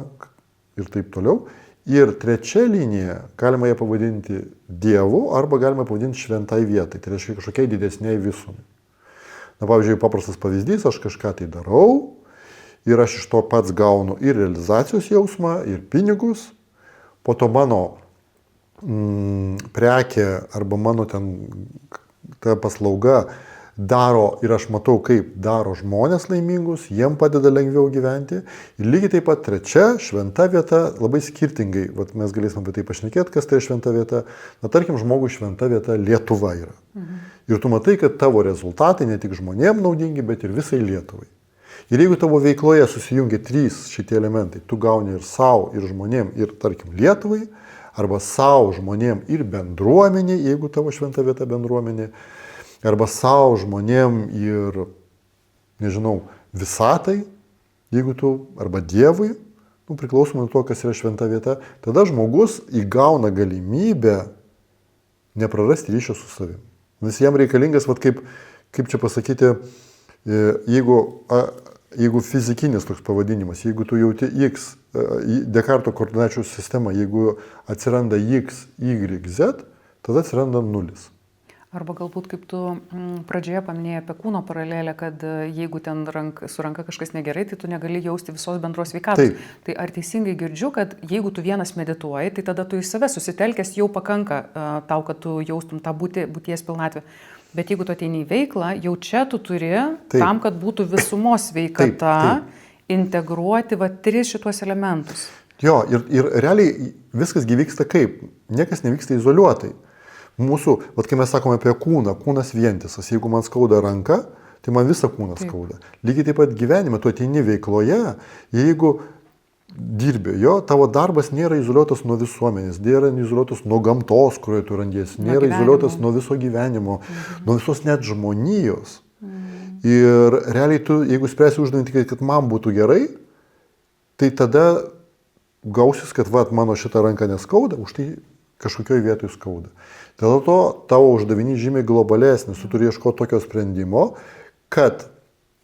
ir taip toliau. Ir 3 linija, galima ją pavadinti Dievu, arba galima pavadinti šventai vietai, tai reiškia kažkokiai didesniai visumai. Na, pavyzdžiui, paprastas pavyzdys, aš kažką tai darau ir aš iš to pats gaunu ir realizacijos jausmą, ir pinigus, po to mano prekė arba mano ta paslauga daro ir aš matau, kaip daro žmonės laimingus, jiem padeda lengviau gyventi. Ir lygiai taip pat 3 šventa vieta, labai skirtingai, mes galėsime apie tai pašnekėti, kas tai šventa vieta. Na, tarkim, žmogui šventa vieta Lietuva yra. Ir tu matai, kad tavo rezultatai ne tik žmonėm naudingi, bet ir visai Lietuvai. Ir jeigu tavo veikloje susijungia 3 šitie elementai, tu gauni ir savo, ir žmonėm, ir, tarkim, Lietuvai, arba savo, žmonėm ir bendruomenė, jeigu tavo šventa vieta bendruomenė, arba savo, žmonėm ir, nežinau, visatai, jeigu tu, arba Dievui, priklausomai nuo to, kas yra šventa vieta, tada žmogus įgauna galimybę neprarasti ryšio su savimi. Nes jam reikalingas, kaip čia pasakyti, jeigu fizikinis toks pavadinimas, jeigu tu jauti X, Dekarto koordinačių sistema, jeigu atsiranda X, Y, Z, tada atsiranda 0. Arba galbūt, kaip tu pradžioje paminėjai apie kūno paralelę, kad jeigu ten su ranka kažkas negerai, tai tu negali jausti visos bendros sveikatos. Tai ar teisingai girdžiu, kad jeigu tu vienas medituoji, tai tada tu į save susitelkęs jau pakanka tau, kad tu jaustum tą būties pilnatvę. Bet jeigu tu ateini į veiklą, jau čia tu turi tam, kad būtų visumos sveikata, integruoti 3 šitos elementus. Jo, ir realiai viskas vyksta kaip? Niekas nevyksta izoliuotai. Mūsų, kai mes sakome apie kūną, kūnas vientisas, jeigu man skauda ranka, tai man visą kūną skauda. Lygiai taip pat gyvenime, tu ateini veikloje, jeigu dirbi, tavo darbas nėra izoliuotas nuo visuomenės, nėra izoliuotas nuo gamtos, kurioje tu randiesi, nėra izoliuotas nuo viso gyvenimo, nuo visos net žmonijos. Ir realiai tu, jeigu spręsi uždavinį, kad man būtų gerai, tai tada gausis, kad mano šitą ranką neskauda, už tai kažkokioje vietoje skauda. Dėl to tavo uždavinys žymiai globalesnis, tu turi ieškoti tokio sprendimo, kad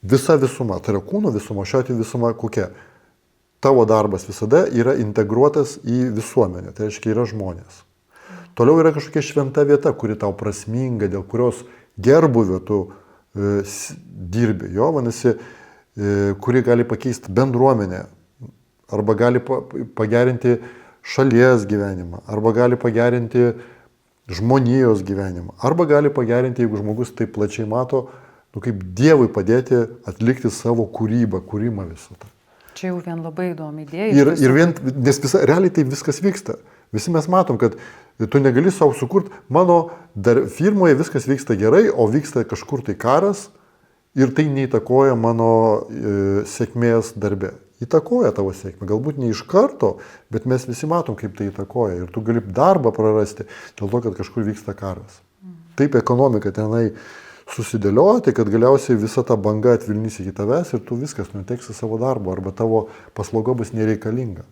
visa visuma, tai yra kūno visuma, šiuo atveju visuma kokia? Tavo darbas visada yra integruotas į visuomenę, tai reiškia yra žmonės. Toliau yra kažkokia šventa vieta, kuri tau prasminga, dėl kurios gerbuvio tu dirbi, vadinasi, kuri gali pakeisti bendruomenę, arba gali pagerinti šalies gyvenimą, arba gali pagerinti žmonijos gyvenimą, arba gali pagerinti, jeigu žmogus taip plačiai mato, kaip Dievui padėti atlikti savo kūrybą, kūrimą visą tą. Čia jau vien labai įdomi idėja. Nes realiai tai viskas vyksta. Visi mes matom, kad tu negali savo sukurti, mano firmoje viskas vyksta gerai, o vyksta kažkur tai karas ir tai neįtakoja mano sėkmės darbe. įtakoja tavo sėkmę. Galbūt ne iš karto, bet mes visi matom, kaip tai įtakoja. Ir tu gali darbą prarasti dėl to, kad kažkur vyksta karas. Taip ekonomika tenai susidėlioti, kad galiausiai visa ta banga atvilnys iki tavęs ir tu viskas nuteksi savo darbo arba tavo paslauga bus nereikalinga.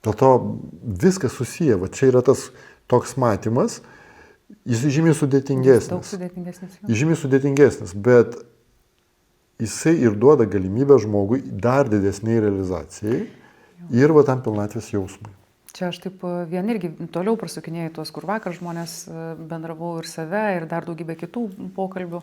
Dėl to viskas susiję. Va čia yra tas toks matymas, jis žymiai sudėtingesnis. Daug sudėtingesnis. Jis žymiai sudėtingesnis, bet jisai ir duoda galimybę žmogui dar didesniai realizacijai ir va tam pilnatvės jausmui. Čia aš taip vien irgi toliau prasukinėjau tuos, kur vakar žmonės bendravau ir save, ir dar daugybę kitų pokalbių.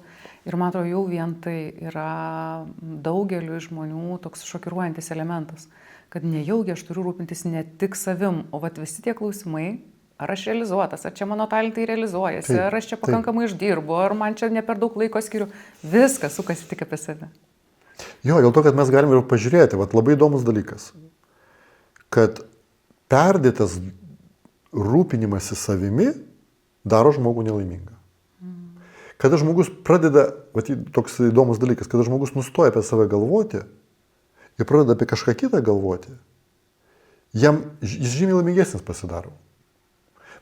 Ir man atrodo, jau vien tai yra daugeliu žmonių toks šokiruojantis elementas, kad nejaugi aš turiu rūpintis ne tik savim, o vat visi tie klausimai, ar aš realizuotas, ar čia mano talentai realizuojasi, ar aš čia pakankamai išdirbu, ar man čia ne per daug laiko skiriu, viskas sukasi tik apie save. Jo, dėl to, kad mes galime ir pažiūrėti, vat labai įdomus dalykas, kad perdėtas rūpinimasis savimi daro žmogų nelaimingą. Kada žmogus pradeda, vat toks įdomus dalykas, kada žmogus nustoja apie save galvoti ir pradeda apie kažką kitą galvoti, jis žymiai laimingesnis pasidaro.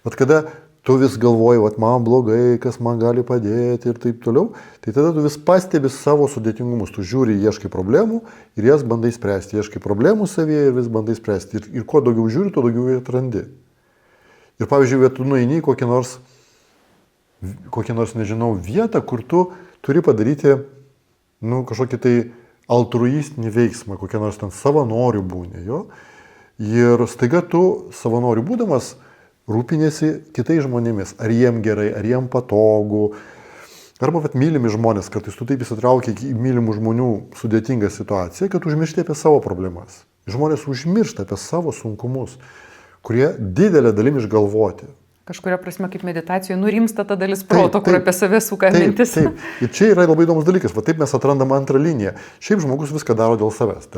Vat kada tu vis galvoji, vat man blogai, kas man gali padėti ir taip toliau, tai tada tu vis pastebi savo sudėtingumus, tu žiūri, ieškai problemų ir jas bandai spręsti, ieškai problemų savyje ir vis bandai spręsti. Ir kuo daugiau žiūri, tuo daugiau jų atrandi. Ir pavyzdžiui, tu nueini į kokią nors, nežinau, vietą, kur tu turi padaryti, kažkokį tai altruistinį veiksmą, kokią nors ten savanorių būni, jo. Ir staiga tu savanorių būdamas rūpinėsi kitais žmonėmis, ar jiem gerai, ar jiem patogu, arba mylimi žmonės, kartais tu taip įsitraukia į mylimų žmonių sudėtingą situaciją, kad užmiršti apie savo problemas. Žmonės užmiršta apie savo sunkumus, kurie didelę dalim išgalvoti. Kažkuria prasme, kaip meditacijoje, nurimsta ta dalis proto, kur apie save suka mintis. Taip. Ir čia yra labai įdomus dalykas, va taip mes atrandam antrą liniją. Šiaip žmogus viską daro dėl savęs.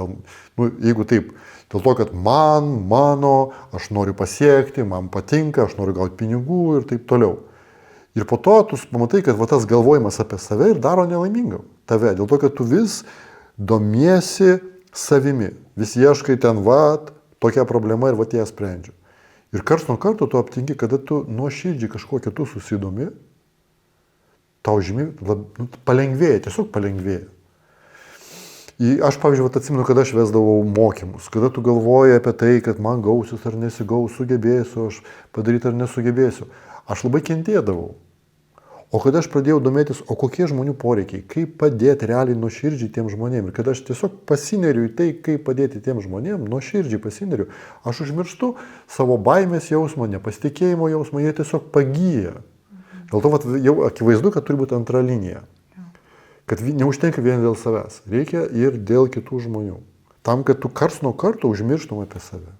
Jeigu taip, dėl to, kad aš noriu pasiekti, man patinka, aš noriu gauti pinigų ir taip toliau. Ir po to tu pamatai, kad va tas galvojimas apie save ir daro nelaimingą tave. Dėl to, kad tu vis domiesi savimi. Vis ieškai ten, tokia problema ir ją sprendžiu. Ir karts nuo karto tu aptinki, kada tu nuoširdžiai kažkuo kitu susidomi, tau žymiai palengvėja, tiesiog palengvėja. Aš, pavyzdžiui, atsimenu, kada aš vesdavau mokymus, kada tu galvoji apie tai, kad man gausis ar nesigaus, sugebėsiu aš padaryti ar nesugebėsiu. Aš labai kentėdavau. O kada aš pradėjau domėtis, o kokie žmonių poreikiai, kaip padėti realiai nuoširdžiai tiem žmonėm. Ir kada aš tiesiog pasineriu į tai, kaip padėti tiem žmonėm, nuoširdžiai pasineriu, aš užmirštu savo baimės jausmą, nepasitikėjimo jausmą, jie tiesiog pagyja. Dėl to jau akivaizdu, kad turi būti antra linija. Kad neužtenka vien dėl savęs, reikia ir dėl kitų žmonių. Tam, kad tu karts nuo karto užmirštum apie save.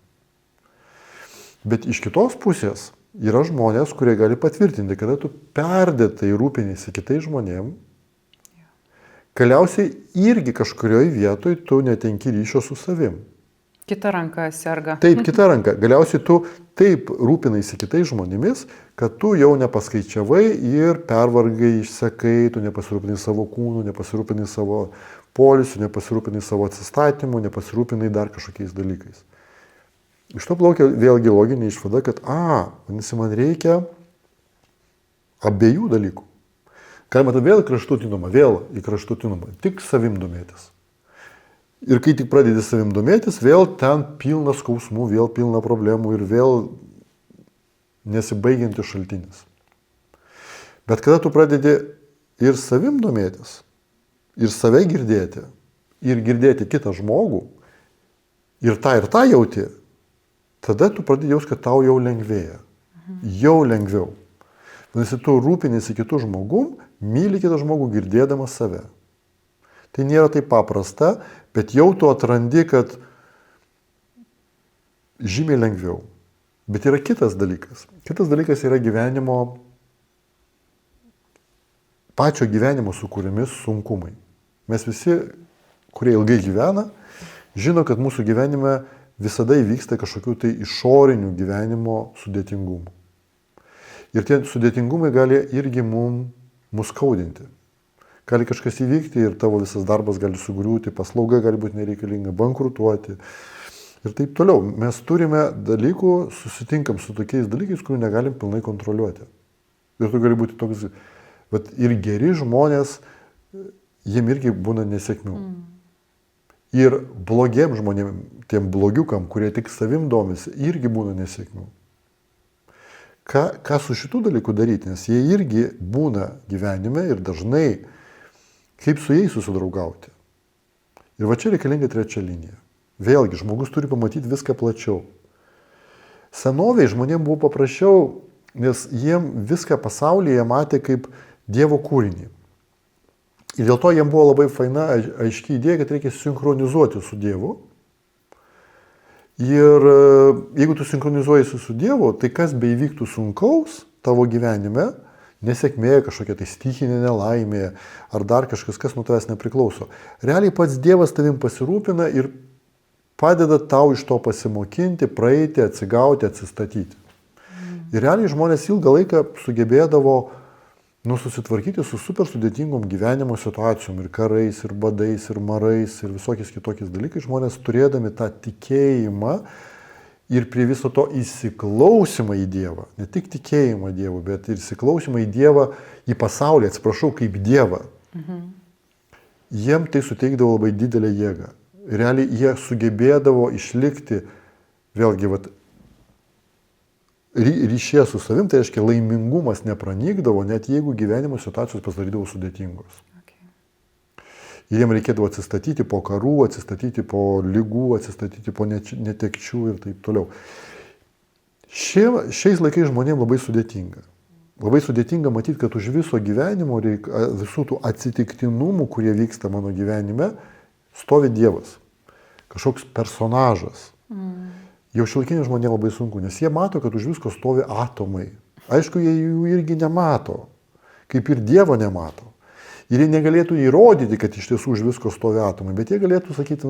Bet iš kitos pusės yra žmonės, kurie gali patvirtinti, kada tu perdėtai rūpiniesi kitais žmonėm, galiausiai irgi kažkurioje vietoje tu netenki ryšio su savim. Kita ranka serga. Taip, kita ranka. Galiausiai tu taip rūpinaisi kitais žmonėmis, kad tu jau nepaskaičiavai ir pervargai, išsekai, tu nepasirūpinai savo kūnu, nepasirūpinai savo poilsiu, nepasirūpinai savo atsistatymu, nepasirūpinai dar kažkokiais dalykais. Iš to plaukia vėlgi loginė išvada, kad vadinasi, man reikia abiejų dalykų. Galima vėl į kraštutinumą, tik savim domėtis. Ir kai tik pradedi savim domėtis, vėl ten pilna skausmų, vėl pilna problemų ir vėl nesibaigiantis šaltinis. Bet kada tu pradedi ir savim domėtis, ir save girdėti, ir girdėti kitą žmogų, ir tą jauti, tada tu pradedi jaust, kad tau jau lengvėja. Jau lengviau. Vadinasi, tu rūpiniesi kitų žmogum, myli kitą žmogų girdėdamas save. Tai nėra taip paprasta, bet jau tu atrandi, kad žymiai lengviau. Bet yra kitas dalykas. Kitas dalykas yra pačio gyvenimo sukūrimis sunkumai. Mes visi, kurie ilgai gyvena, žino, kad mūsų gyvenime visada įvyksta kažkokių tai išorinių gyvenimo sudėtingumų. Ir tie sudėtingumai gali irgi mus skaudinti. gali kažkas įvykti ir tavo visas darbas gali sugriūti, paslauga gali būti nereikalinga, bankrutuoti ir taip toliau. Mes turime dalykų, susitinkam su tokiais dalykais, kurių negalim pilnai kontroliuoti. Ir tu gali būti toks, bet ir geri žmonės, jiem irgi būna nesėkmių. Ir blogiem žmonėm, tiem blogiukam, kurie tik savim domisi, irgi būna nesėkmių. Ką su šitų dalykų daryti, nes jie irgi būna gyvenime ir dažnai, kaip su jais susidraugauti. Ir va čia reikalinga trečia linija. Vėlgi, žmogus turi pamatyti viską plačiau. Senovėje žmonėms buvo paprasčiau, nes jiem viską pasaulyje matė kaip Dievo kūrinį. Ir dėl to jiem buvo labai faina, aiški idėja, kad reikia sinchronizuoti su Dievu. Ir jeigu tu sinchronizuojasi su Dievu, tai kas beįvyktų sunkaus tavo gyvenime, nesėkmė, kažkokia tai stichinė nelaimė, ar dar kažkas, kas nuo tavęs nepriklauso. Realiai pats Dievas tavim pasirūpina ir padeda tau iš to pasimokinti, praeiti, atsigauti, atsistatyti. Ir realiai žmonės ilgą laiką sugebėdavo susitvarkyti su super sudėtingom gyvenimo situacijom ir karais, ir badais, ir marais, ir visokiais kitokiais dalykais. Žmonės turėdami tą tikėjimą ir prie viso to įsiklausimą į Dievą, ne tik tikėjimą Dievu, bet ir įsiklausimą į Dievą, į pasaulį, atsiprašau, kaip Dievą. Jiem tai suteikdavo labai didelę jėgą. Realiai jie sugebėdavo išlikti, vėlgi, ryšė su savim, tai reiškia laimingumas nepranykdavo, net jeigu gyvenimo situacijos pasidarydavo sudėtingos. Ir jiem reikėdavo atsistatyti po karų, atsistatyti po lygų, atsistatyti po netekčių ir taip toliau. Šiais laikais žmonėms labai sudėtinga. Labai sudėtinga matyti, kad už viso gyvenimo, visų tų atsitiktinumų, kurie vyksta mano gyvenime, stovi Dievas. Kažkoks personažas. Jau šiuolaikiniam žmonėms labai sunku, nes jie mato, kad už visko stovi atomai. Aišku, jie jų irgi nemato, kaip ir Dievo nemato. Ir jie negalėtų įrodyti, kad iš tiesų už visko stovi atomai, bet jie galėtų sakyti,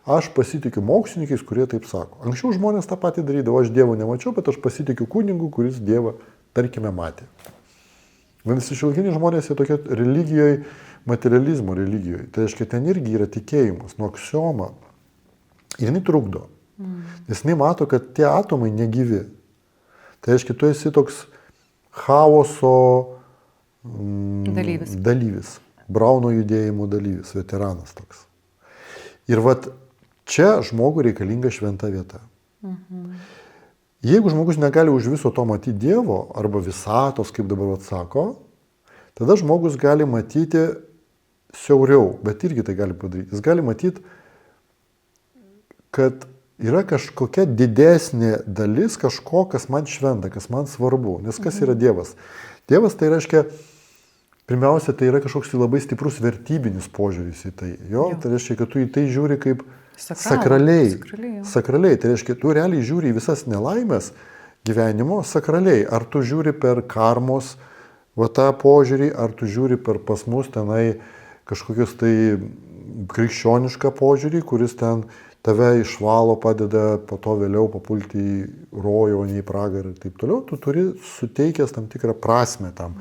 aš pasitikiu mokslininkais, kurie taip sako. Anksčiau žmonės tą patį darydavo, aš Dievo nemačiau, bet aš pasitikiu kunigu, kuris Dievą, tarkime, matė. Vadinasi, šiuolaikiniai žmonės jie tokie religijoje, materializmo religijoje. Tai reiškia, ten irgi yra tikėjimas, aksioma. Ir jinai trukdo. Nes jinai mato, kad tie atomai negyvi. Tai reiškia, tu esi toks chaoso dalyvis. Brauno judėjimo dalyvis, veteranas toks. Ir čia žmogui reikalinga šventa vieta. Jeigu žmogus negali už viso to matyti Dievo, arba visatos, kaip dabar sako, tada žmogus gali matyti siauriau, bet irgi tai gali padaryti. Jis gali matyti, kad yra kažkokia didesnė dalis kažko, kas man šventa, kas man svarbu. Nes kas yra Dievas? Dievas tai reiškia, pirmiausia, tai yra kažkoks labai stiprus vertybinis požiūris į tai. Tai reiškia, kad tu į tai žiūri kaip sakraliai. Tai reiškia, tu realiai žiūri į visas nelaimės gyvenimo sakraliai. Ar tu žiūri per karmos tą požiūrį, ar tu žiūri per pas mus tenai kažkokius tai krikščionišką požiūrį, kuris ten tave išvalo, padeda po to vėliau papulti į rojų, o ne į pragarą ir taip toliau, tu turi suteikęs tam tikrą prasmę tam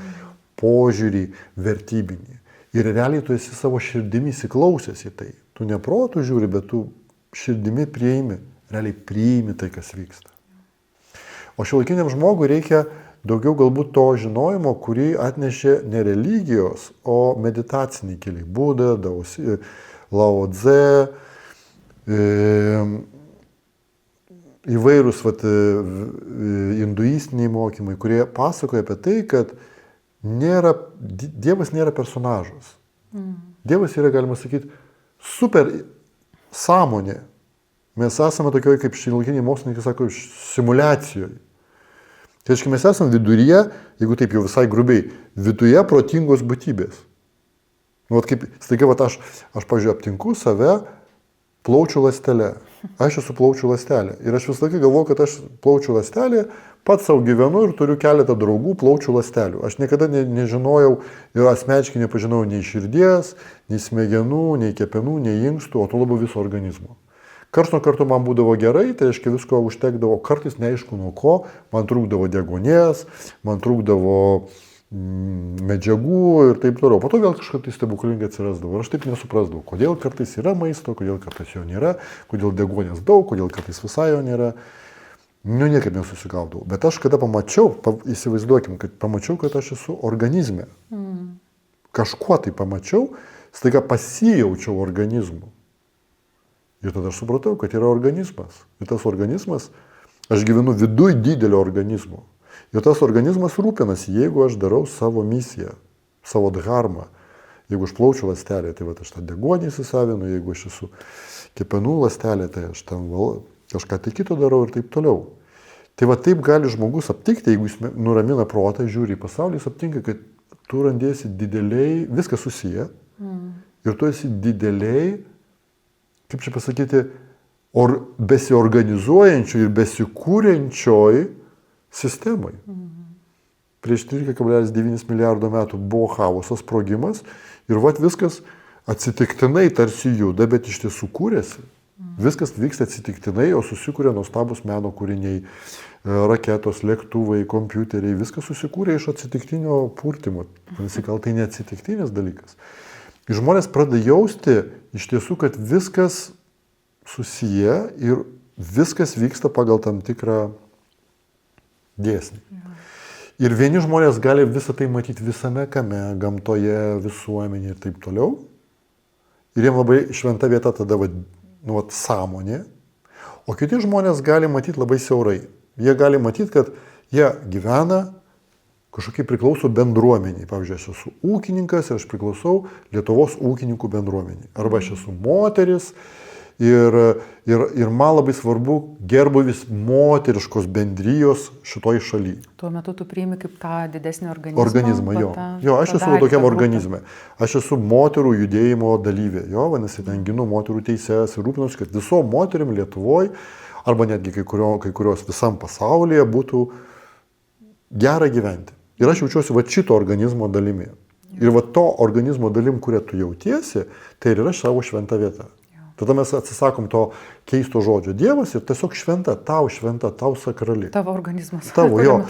požiūrį vertybinį. Ir realiai tu esi savo širdimi įsiklausęs į tai. Tu ne protu žiūri, bet tu širdimi realiai priimi tai, kas vyksta. O šiuolaikiniam žmogui reikia daugiau galbūt to žinojimo, kurį atnešė ne religijos, o meditaciniai keliai. Buda, Lao Tse, įvairūs hinduistiniai mokymai, kurie pasakoja apie tai, kad Dievas nėra personažas. Dievas yra, galima sakyti, super sąmonė. Mes esame tokioj, kaip šiuolaikiniai mokslininkai sako, simuliacijoje. Tai reiškia, mes esame viduryje, jeigu taip jau visai grubiai, viduje protingos būtybės. Kaip staiga, aš pavyzdžiui, aptinku save plaučių ląstelė. Aš esu plaučių ląstelė. Ir aš visą laiką galvoju, kad aš plaučių ląstelė, pats savo gyvenu ir turiu keletą draugų plaučių ląstelių. Aš niekada nežinojau ir asmeniškai nepažinojau nei širdies, nei smegenų, nei kepenų, nei inkstų, o to labiau viso organizmo. Karts nuo karto man būdavo gerai, tai reiškia visko užtekdavo, kartais neaišku nuo ko, man trūkdavo deguonies, man trūkdavo medžiagų ir taip toliau. Po to vėl kažkas tai stebuklingai atsirasdavo. Ir aš taip nesuprasdavau, kodėl kartais yra maisto, kodėl kartais jo nėra, kodėl deguonies daug, kodėl kartais visai jo nėra. Nu, niekaip nesusigaudavau. Bet aš kada pamačiau, įsivaizduokim, kad pamačiau, kad aš esu organizme. Kažkuo tai pamačiau, staiga pasijaučiau organizmu. Ir tada aš supratau, kad yra organizmas. Ir tas organizmas, aš gyvenu viduj didelio organizmo. Ir tas organizmas rūpinasi, jeigu aš darau savo misiją, savo dharmą. Jeigu aš plaučių ląstelė, tai aš tą deguonį įsisavinu, jeigu aš esu kepenų ląstelė, tai aš ten kažką tai kito darau ir taip toliau. Tai taip gali žmogus aptikti, jeigu jis nuramina protą, žiūri į pasaulį, jis aptinka, kad tu randiesi dideliai, viskas susiję, ir tu esi dideliai, kaip čia pasakyti, besiorganizuojančioj ir besikūrenčioj sistemai. Prieš 13,9 milijardo metų buvo chaoso sprogimas ir viskas atsitiktinai tarsi juda, bet iš tiesų kūrėsi. Viskas vyksta atsitiktinai, o susikūrė nuostabus meno kūriniai, raketos, lėktuvai, kompiuteriai, viskas susikūrė iš atsitiktinio purtimo. Gal tai neatsitiktinis dalykas. Ir žmonės pradeda jausti iš tiesų, kad viskas susiję ir viskas vyksta pagal tam tikrą dėsnį. Ir vieni žmonės gali visą tai matyti visame kame, gamtoje, visuomenėje ir taip toliau. Ir jiems labai šventa vieta tada sąmonė. O kiti žmonės gali matyti labai siaurai. Jie gali matyti, kad jie gyvena, kažkokiai priklauso bendruomeniai. Pavyzdžiui, aš esu ūkininkas ir aš priklausau Lietuvos ūkininkų bendruomeniai. Arba aš esu moteris ir man labai svarbu gerbuvis moteriškos bendrijos šitoj šaly. Tuo metu tu priimi kaip tą didesnį organizmą. Jo, aš esu tokiam organizme. Aš esu moterų judėjimo dalyvė. Jo, vadinasi, ten ginu moterų teises ir rūpinuosi, kad visom moterim Lietuvoje, arba netgi kai kurios visam pasaulyje būtų gera gyventi. Ir aš jaučiuosi šito organizmo dalimi. Ir to organizmo dalim, kuria tu jautiesi, tai ir yra savo šventa vieta. Tada mes atsisakom to keisto žodžio Dievas ir tiesiog šventa, tau sakrali. Tavo organizmas. Tavo, jo.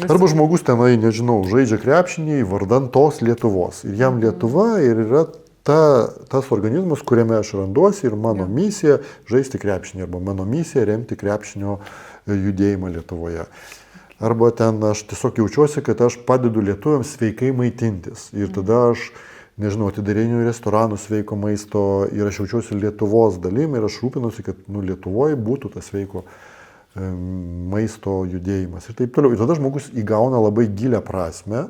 Arba žmogus tenai, nežinau, žaidžia krepšinį vardan tos Lietuvos. Ir jam Lietuva ir yra tas organizmas, kuriame aš randuosi ir mano misija žaisti krepšinį, arba mano misija remti krepšinio judėjimą Lietuvoje. Arba ten aš tiesiog jaučiuosi, kad aš padedu lietuviams sveikai maitintis. Ir tada aš atidarinėjau restoranų sveiko maisto ir aš jaučiuosi Lietuvos dalim ir aš rūpinuosi, kad Lietuvoje būtų tas sveiko maisto judėjimas ir taip toliau. Ir tada žmogus įgauna labai gilią prasme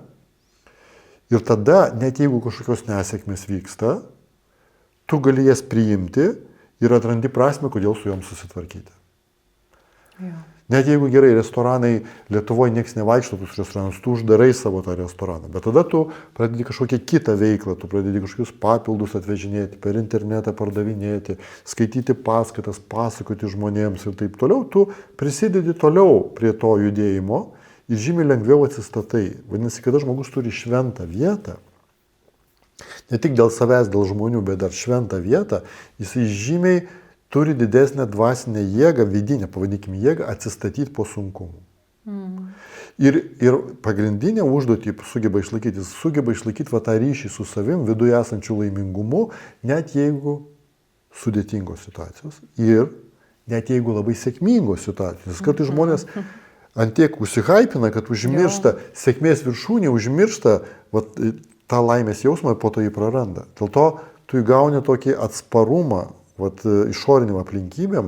ir tada, net jeigu kažkokios nesėkmės vyksta, tu gali jas priimti ir atrandi prasme, kodėl su joms susitvarkyti. Jo. Net jeigu gerai restoranai Lietuvoje nieks nevaikšto tus restoranus, tu uždarai savo tą restoraną. Bet tada tu pradedi kažkokią kitą veiklą, tu pradedi kažkokius papildus atvežinėti, per internetą pardavinėti, skaityti paskaitas, pasakoti žmonėms ir taip toliau. Tu prisidedi toliau prie to judėjimo ir žymiai lengviau atsistatai. Vadinasi, kada žmogus turi šventą vietą, ne tik dėl savęs, dėl žmonių, bet dar šventą vietą, jisai žymiai turi didesnę dvasinę jėgą, vidinę, pavadinkime jėgą, atsistatyti po sunkumų. Ir pagrindinę užduotį sugeba išlaikyti tą ryšį su savim, viduje esančiu laimingumu, net jeigu sudėtingos situacijos ir net jeigu labai sėkmingos situacijos. Kartais žmonės antiek užsihaipina, kad užmiršta sėkmės viršūnį, užmiršta tą laimės jausmą ir po to jį praranda. Dėl to tu įgauni tokį atsparumą išoriniam aplinkybėm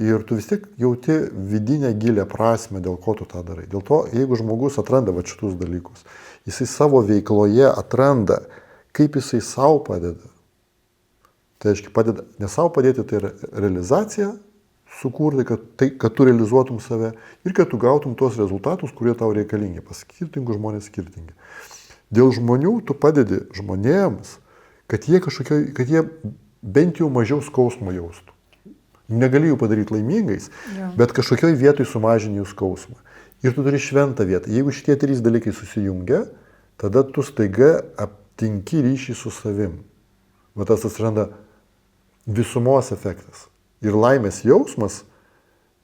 ir tu vis tiek jauti vidinę gilę prasme, dėl ko tu tą darai. Dėl to, jeigu žmogus atranda šitus dalykus, jisai savo veikloje atranda, kaip jisai savo padeda. Tai aiškiai padeda, ne savo padėti, tai yra realizacija sukurti, kad tu realizuotum save ir kad tu gautum tuos rezultatus, kurie tau reikalingi. Pas skirtingų žmonės skirtingi. Dėl žmonių tu padedi žmonėms, kad jie bent jau mažiau skausmo jaustų. Negali jų padaryti laimingais, bet kažkokioj vietoj sumažini jų skausmą. Ir tu turi šventą vietą. Jeigu šitie trys dalykai susijungia, tada tu staiga aptinki ryšį su savim. Tas atsiranda visumos efektas. Ir laimės jausmas,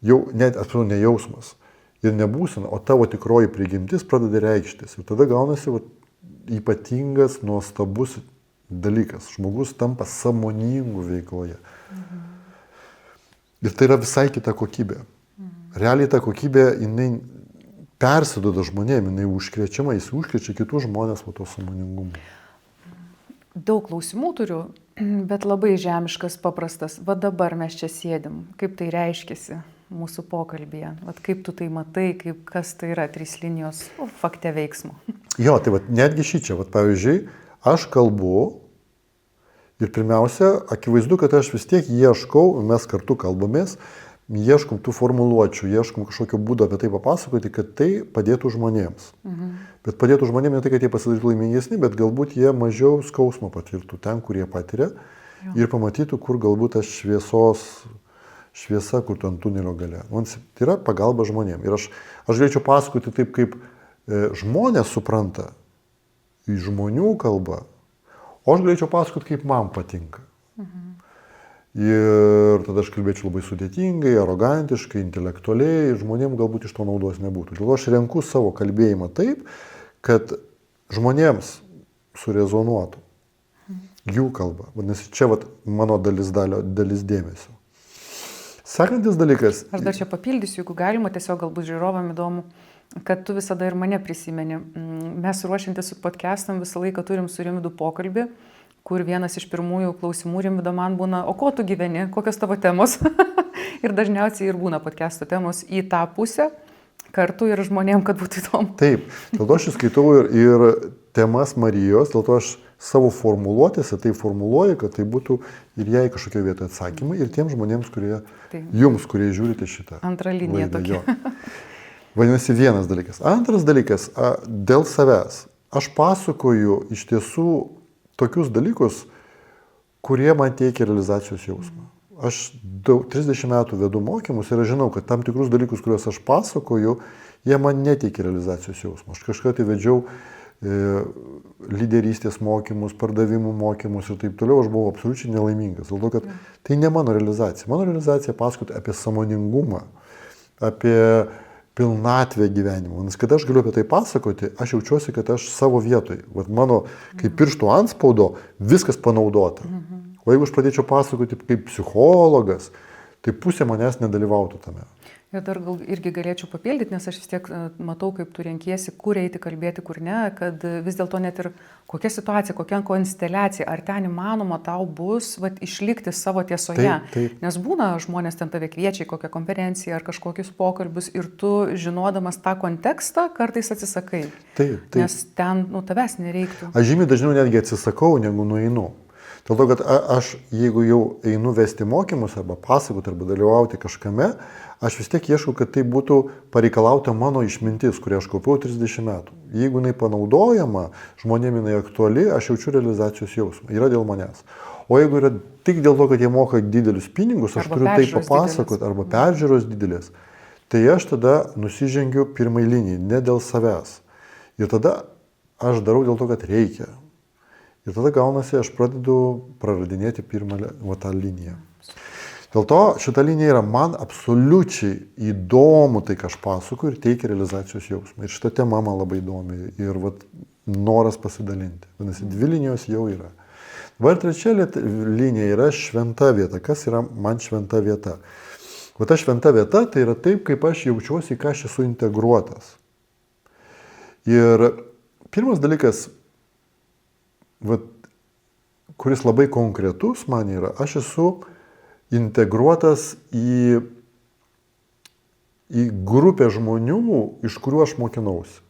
jau net ne jausmas, ir nebūsena, o tavo tikroji prigimtis pradeda reikštis. Ir tada gaunasi ypatingas, nuostabus dalykas. Žmogus tampa sąmoningų veikloje. Ir tai yra visai kita kokybė. Realiai ta kokybė, jinai persiduoda žmonėm, jinai užkrečiama, jis užkrečia kitus žmonės po to sąmoningumu. Daug klausimų turiu, bet labai žemiškas, paprastas. Va dabar mes čia sėdim. Kaip tai reiškiasi mūsų pokalbėje? Va kaip tu tai matai, kas tai yra 3 linijos fakte veiksmo? Jo, tai va, netgi šičia, va, pavyzdžiui, aš kalbu ir pirmiausia, akivaizdu, kad aš vis tiek ieškau, mes kartu kalbamės, ieškom tų formuluočių, ieškom kažkokio būdo apie tai papasakoti, kad tai padėtų žmonėms. Bet padėtų žmonėms ne tai, kad jie pasidarytų laimingesni, bet galbūt jie mažiau skausmo patirtų ten, kur jie patiria ir pamatytų, kur galbūt tas šviesa, kur ant tunelio gale. Tai yra pagalba žmonėms. Ir aš galėčiau pasakoti taip, kaip žmonės supranta į žmonių kalbą, o aš galėčiau pasakoti, kaip man patinka. Ir tada aš kalbėčiau labai sudėtingai, arogantiškai, intelektualiai, žmonėms galbūt iš to naudos nebūtų. Dėl to aš renku savo kalbėjimą taip, kad žmonėms surezonuotų jų kalba. Vadinasi, čia mano dalis dėmesio. Sekantis dalykas. Aš dar čia papildysiu, jeigu galima, tiesiog galbūt žiūrovam įdomu, kad tu visada ir mane prisimeni. Mes ruošiantis su podcastam visą laiką turim su Rimvydu pokalbį, kur vienas iš pirmųjų klausimų Rimvydo man būna, o ko tu gyveni, kokios tavo temos? Ir dažniausiai ir būna podcasto temos į tą pusę, kartu ir žmonėm, kad būtų įdomu. Taip, dėl to aš skaitau ir temas Marijos, dėl to aš savo formuluotėse tai formuluoju, kad tai būtų ir jai kažkokia vietoje atsakymai, ir tiems žmonėms, jums, kurie žiūrite šitą. Antra linija tokia. Vadinasi, vienas dalykas. Antras dalykas, dėl savęs. Aš pasakoju iš tiesų tokius dalykus, kurie man teikia realizacijos jausmą. Aš 30 metų vedu mokymus ir aš žinau, kad tam tikrus dalykus, kuriuos aš pasakoju, jie man neteikia realizacijos jausmą. Aš kažką tai vedžiau lyderystės mokymus, pardavimų mokymus ir taip toliau, aš buvau absoliučiai nelaimingas. Dėl to, kad tai ne mano realizacija. Mano realizacija pasakoti apie sąmoningumą, apie pilnatvę gyvenimo. Nes kad aš galiu apie tai pasakoti, aš jaučiuosi, kad aš savo vietoj. Vat mano kaip pirštų antspaudo viskas panaudota. O jeigu aš pradėčiau pasakoti kaip psichologas, tai pusė manęs nedalyvautų tame. Ir dar irgi galėčiau papildyti, nes aš vis tiek matau, kaip tu renkiesi, kur eiti kalbėti, kur ne, kad vis dėlto net ir kokia situacija, kokia konsteliacija, ar ten įmanoma tau bus išlikti savo tiesoje. Taip. Nes būna žmonės ten tave kviečia į kokią konferenciją ar kažkokius pokalbius ir tu, žinodamas tą kontekstą, kartais atsisakai. Taip. Nes ten tavęs nereiktų. Aš žymiai dažniau netgi atsisakau, negu nueinu. Dėl to, kad aš, jeigu jau einu vesti mokymus arba pasakoti arba dalyvauti kažkame, aš vis tiek ieškau, kad tai būtų pareikalauta mano išmintis, kurią aš kaupiau 30 metų. Jeigu jinai panaudojama, žmonėm jinai aktuali, aš jaučiu realizacijos jausmą. Yra dėl manęs. O jeigu yra tik dėl to, kad jie moka didelius pinigus, aš turiu tai papasakoti, arba peržiūros didelės, tai aš tada nusižengiu pirmai linijai, ne dėl savęs. Ir tada aš darau dėl to, kad reikia. Ir tada gaunasi, aš pradedu praradinėti pirmą tą liniją. Dėl to šita linija yra man absoliučiai įdomu tai, ką aš pasakoju ir teikia realizacijos jausmą. Ir šita tema man labai įdomi ir noras pasidalinti. Vadinasi, 2 linijos jau yra. Ir 3 linija yra šventa vieta. Kas yra man šventa vieta? O ta šventa vieta tai yra taip, kaip aš jaučiuosi, ką aš esu integruotas. Ir pirmas dalykas, kuris labai konkretus man yra, aš esu integruotas į grupę žmonių, iš kurių aš mokinausi.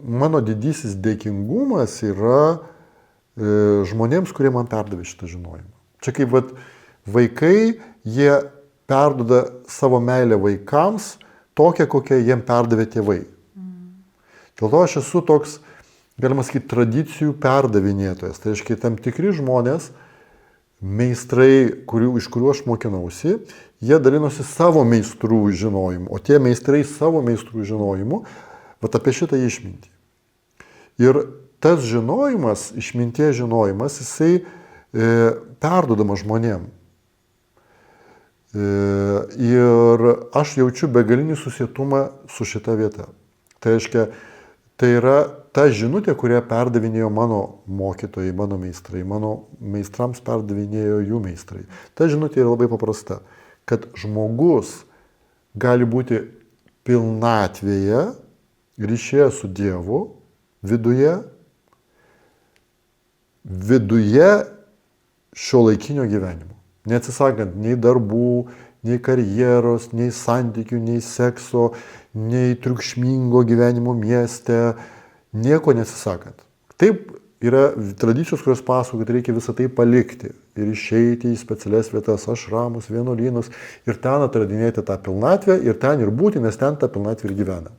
Mano didysis dėkingumas yra žmonėms, kurie man perdavė šitą žinojimą. Čia kaip vaikai, jie perduoda savo meilę vaikams tokią, kokią jiem perdavė tėvai. Dėl to aš esu toks, galima sakyti, tradicijų perdavinėtojas. Tai reiškia, tam tikri žmonės, meistrai, iš kurių aš mokinausi, jie dalinosi savo meistrų žinojimu, o tie meistrai savo meistrų žinojimu, apie šitą išmintį. Ir tas žinojimas, išminties žinojimas, jisai perduodama žmonėm. Ir aš jaučiu begalinį susietumą su šita vieta. Tai reiškia, tai yra ta žinutė, kurią perdavinėjo mano mokytojai, mano meistrai, mano meistrams perdavinėjo jų meistrai. Ta žinutė yra labai paprasta, kad žmogus gali būti pilnatvėje, ryšyje su Dievu, viduje šiuolaikinio gyvenimo. Neatsisakant nei darbų, nei karjeros, nei santykių, nei sekso, nei triukšmingo gyvenimo mieste, nieko neatsisakant. Taip yra tradicijos, kurios pasako, kad reikia visą tai palikti ir išeiti į specialias vietas, ašramus, vienuolynus ir ten atradinėti tą pilnatvę ir ten ir būti, nes ten tą pilnatvę ir gyvena.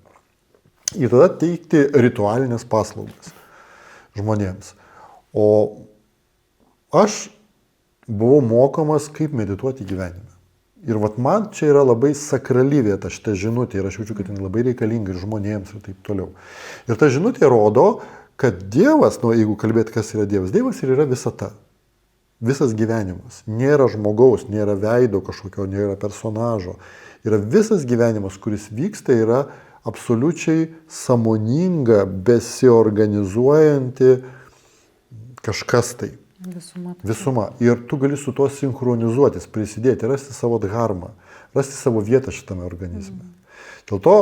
Ir tada teikti ritualinės paslaugas žmonėms. O aš buvau mokomas, kaip medituoti gyvenime. Ir vat man čia yra labai sakrali vieta šitą žinutę ir aš jaučiu, kad jin labai reikalinga ir žmonėms ir taip toliau. Ir ta žinutė rodo, kad Dievas, jeigu kalbėti, kas yra Dievas, Dievas ir yra visata. Visas gyvenimas. Nėra žmogaus, nėra veido kažkokio, nėra personažo. Yra visas gyvenimas, kuris vyksta, yra absoliučiai sąmoninga, besiorganizuojanti kažkas tai. Visuma. Ir tu gali su tuo sinchronizuotis, prisidėti, rasti savo dharmą, rasti savo vietą šitame organizme. Dėl to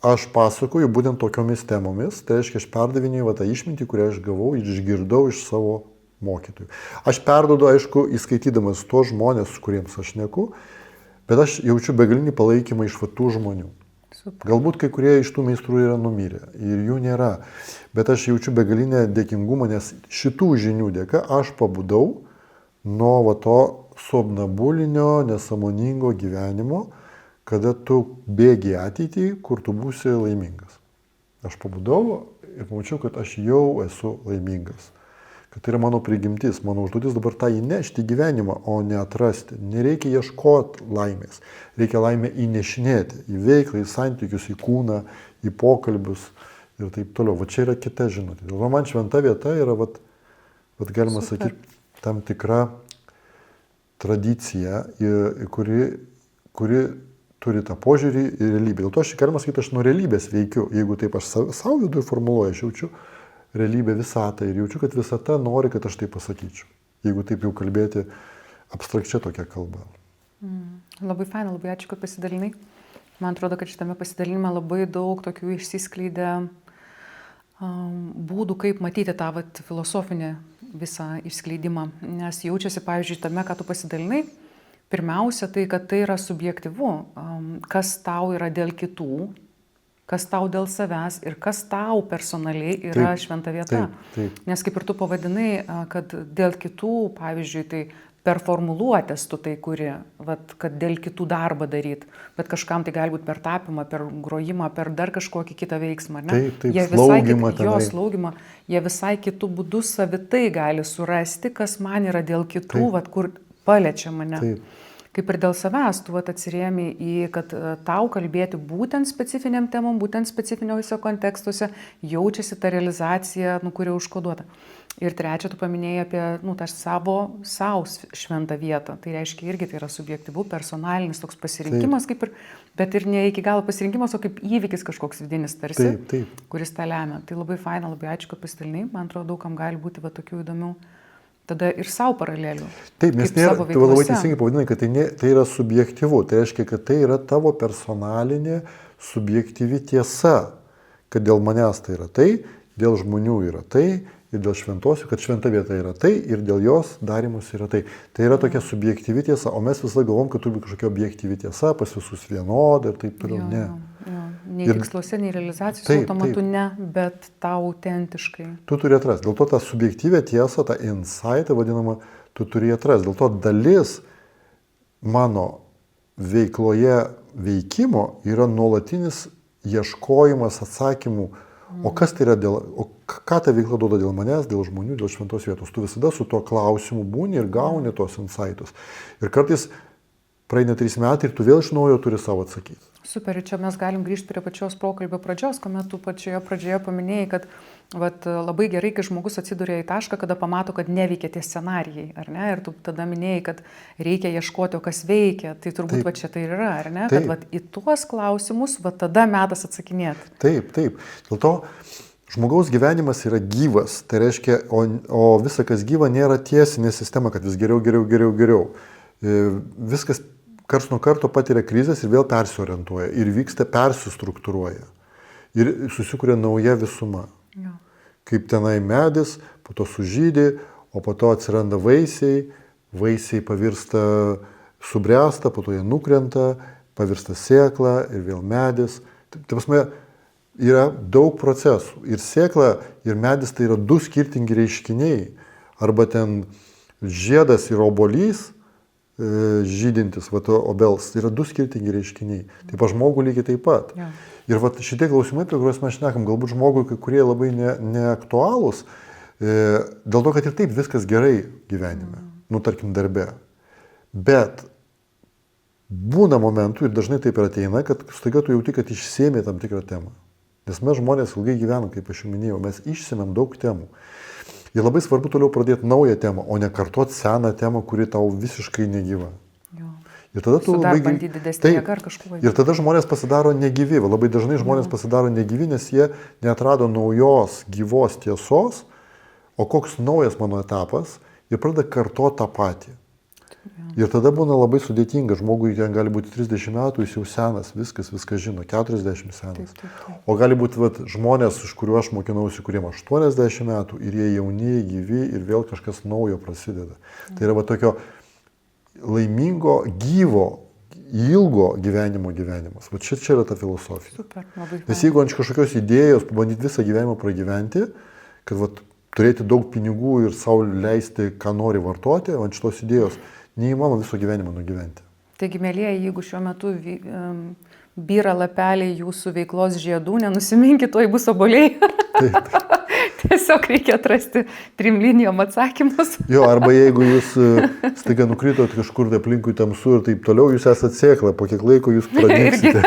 aš pasakoju būtent tokiomis temomis, tai reiškia, aš perdavinėjau tą išmintį, kurią aš gavau ir išgirdau iš savo mokytojų. Aš perdodu, aišku, įskaitydamas tuos žmonės, kuriems aš šneku, bet aš jaučiu begalinį palaikymą iš tų žmonių. Super. Galbūt kai kurie iš tų meistrų yra numirę ir jų nėra, bet aš jaučiu begalinę dėkingumą, nes šitų žinių dėka aš pabudau nuo to somnabulinio, nesąmoningo gyvenimo, kada tu bėgi ateitį, kur tu būsi laimingas. Aš pabudau ir pamačiau, kad aš jau esu laimingas. Kad tai yra mano prigimtis, mano užduotis dabar tą įnešti į gyvenimą, o ne atrasti. Nereikia ieškoti laimės, reikia laimę įnešinėti į veiklą, į santykius, į kūną, į pokalbius ir taip toliau. Va čia yra kita žinutė. Dėl to man šventa vieta yra, galima sakyti, tam tikra tradicija, kuri turi tą požiūrį į realybę. Dėl to aš galima sakyti, aš nuo realybės veikiu. Jeigu taip aš savo viduje formuluoju, aš jaučiu realybę visatą ir jaučiu, kad visata nori, kad aš tai pasakyčiau. Jeigu taip jau kalbėti abstrakčia tokia kalba. Labai faina, labai ačiū, kad pasidalinai. Man atrodo, kad šitame pasidalinime labai daug tokių išsiskleidė būdų, kaip matyti tą filosofinį visą išskleidimą. Nes jaučiasi, pavyzdžiui, tame, ką tu pasidalinai, pirmiausia, tai, kad tai yra subjektyvu, kas tau yra dėl kitų, kas tau dėl savęs ir kas tau personaliai yra šventa vieta. Taip. Nes kaip ir tu pavadinai, kad dėl kitų, pavyzdžiui, tai per formuluotės tu tai kuri, kad dėl kitų darbą daryti, bet kažkam tai gali būti per tapimą, per grojimą, per dar kažkokį kitą veiksmą. Ne? Taip, slaugimą. Slaugimą. Jie visai kitų būdų savitai gali surasti, kas man yra dėl kitų, kur paliečia mane. Taip. Kaip ir dėl savęs, tu atsirėmi į, kad tau kalbėti būtent specifiniam temom, būtent specifiniuose kontekstuose jaučiasi ta realizacija, kuri užkoduota. Ir trečia, tu paminėjai apie tą savo šventą vietą. Tai reiškia irgi tai yra subjektyvu, personalinis toks pasirinkimas, kaip ir, bet ir ne iki galo pasirinkimas, o kaip įvykis kažkoks vidinis tarsi, kuris tą lemia. Tai labai faina, labai ačiū, kad pasidalinai. Man atrodo, daugam gali būti tokių įdomių. Tada ir savo paralelių. Taip, nes tu labai teisingai pavadinai, kad tai yra subjektyvu. Tai reiškia, kad tai yra tavo personalinė subjektyvi tiesa. Kad dėl manęs tai yra tai, dėl žmonių yra tai, ir dėl šventosių, kad šventa vieta yra tai, ir dėl jos darymus yra tai. Tai yra tokia subjektyvi tiesa, o mes visą galvom, kad turi kažkokia objektyvi tiesa, pas visus vienoda ir taip toliau. Ne. Nei tiksluose, nei realizacijos automatu ne, bet tau autentiškai. Tu turi atrasti. Dėl to tą subjektyvę tiesą, tą insightą vadinamą, tu turi atrasti. Dėl to dalis mano veikloje veikimo yra nuolatinis ieškojimas atsakymų. O kas tai yra ką ta veikla duoda dėl manęs, dėl žmonių, dėl šventos vietos. Tu visada su tuo klausimu būni ir gauni tos insightus. Ir kartais praeina 3 metai ir tu vėl iš naujo turi savo atsakyti. Super, ir čia mes galim grįžti prie pačios pokalbio pradžios, kuomet tu pačioje pradžioje paminėjai, kad labai gerai, kai žmogus atsiduria į tašką, kada pamato, kad neveikia tie scenarijai, ar ne? Ir tu tada minėjai, kad reikia ieškoti, o kas veikia. Tai turbūt va čia tai yra, ar ne? Taip. Kad į tuos klausimus tada metas atsakinėti. Taip. Dėl to žmogaus gyvenimas yra gyvas. Tai reiškia, o visa, kas gyva, nėra tiesinė sistema, kad vis geriau. Viskas karts nuo karto patiria krizės ir vėl persiorientuoja. Ir vyksta persistruktūruoja. Ir susikuria nauja visuma. Jo. Kaip tenai medis, po to sužydi, o po to atsiranda vaisiai pavirsta, subręsta, po to jie nukrenta, pavirsta sėkla ir vėl medis. Tai prasme, yra daug procesų. Ir sėkla, ir medis tai yra du skirtingi reiškiniai. Arba ten žiedas ir obuolys, žydintis, obels, tai yra du skirtingi reiškiniai. Taip pat žmogų lygiai taip pat. Ja. Ir šitie klausimai, apie kuriuos mes šnekam, galbūt žmogui, kai kurie labai neaktualūs, dėl to, kad ir taip viskas gerai gyvenime, tarkim darbe. Bet būna momentų, ir dažnai taip ir ateina, kad staiga tu jauti, kad išsėmė tam tikrą temą. Nes mes žmonės ilgai gyvenam, kaip aš jau minėjau, mes išsėmėm daug temų. Ir labai svarbu toliau pradėti naują temą, o ne kartuoti seną temą, kuri tau visiškai negyva. Jo. Ir tada tu labai bandyti didesnį jėgą ar kažkuo. Ir tada žmonės pasidaro negyvi. Labai dažnai žmonės pasidaro negyvi, nes jie neatrado naujos gyvos tiesos, o koks naujas mano etapas, ir pradeda kartoti tą patį. Ir tada būna labai sudėtinga. Žmogui ten gali būti 30 metų, jis jau senas, viską žino, 40 senas. Taip. O gali būti žmonės, iš kuriuo aš mokinausi, kuriem 80 metų, ir jie jauni, gyvi, ir vėl kažkas naujo prasideda. Tai yra tokio laimingo, gyvo, ilgo gyvenimas. Čia yra ta filosofija. Super, labai. Nes jeigu ant kažkokios idėjos pabandyti visą gyvenimą pragyventi, kad turėti daug pinigų ir savo leisti, ką nori vartoti, ant šitos idėjos neįmanoma viso gyvenimo nugyventi. Taigi, mėlyjeji, jeigu šiuo metu byra lapeliai jūsų veiklos žiedų, nenusiminkit, tuoj bus obuoliai. Taip. Tiesiog reikia atrasti 3 linijom atsakymus. Jo, arba jeigu jūs staiga nukritot kažkur aplinkui tamsu ir taip toliau, jūs esat sėkla, po kiek laiko jūs pradiksite.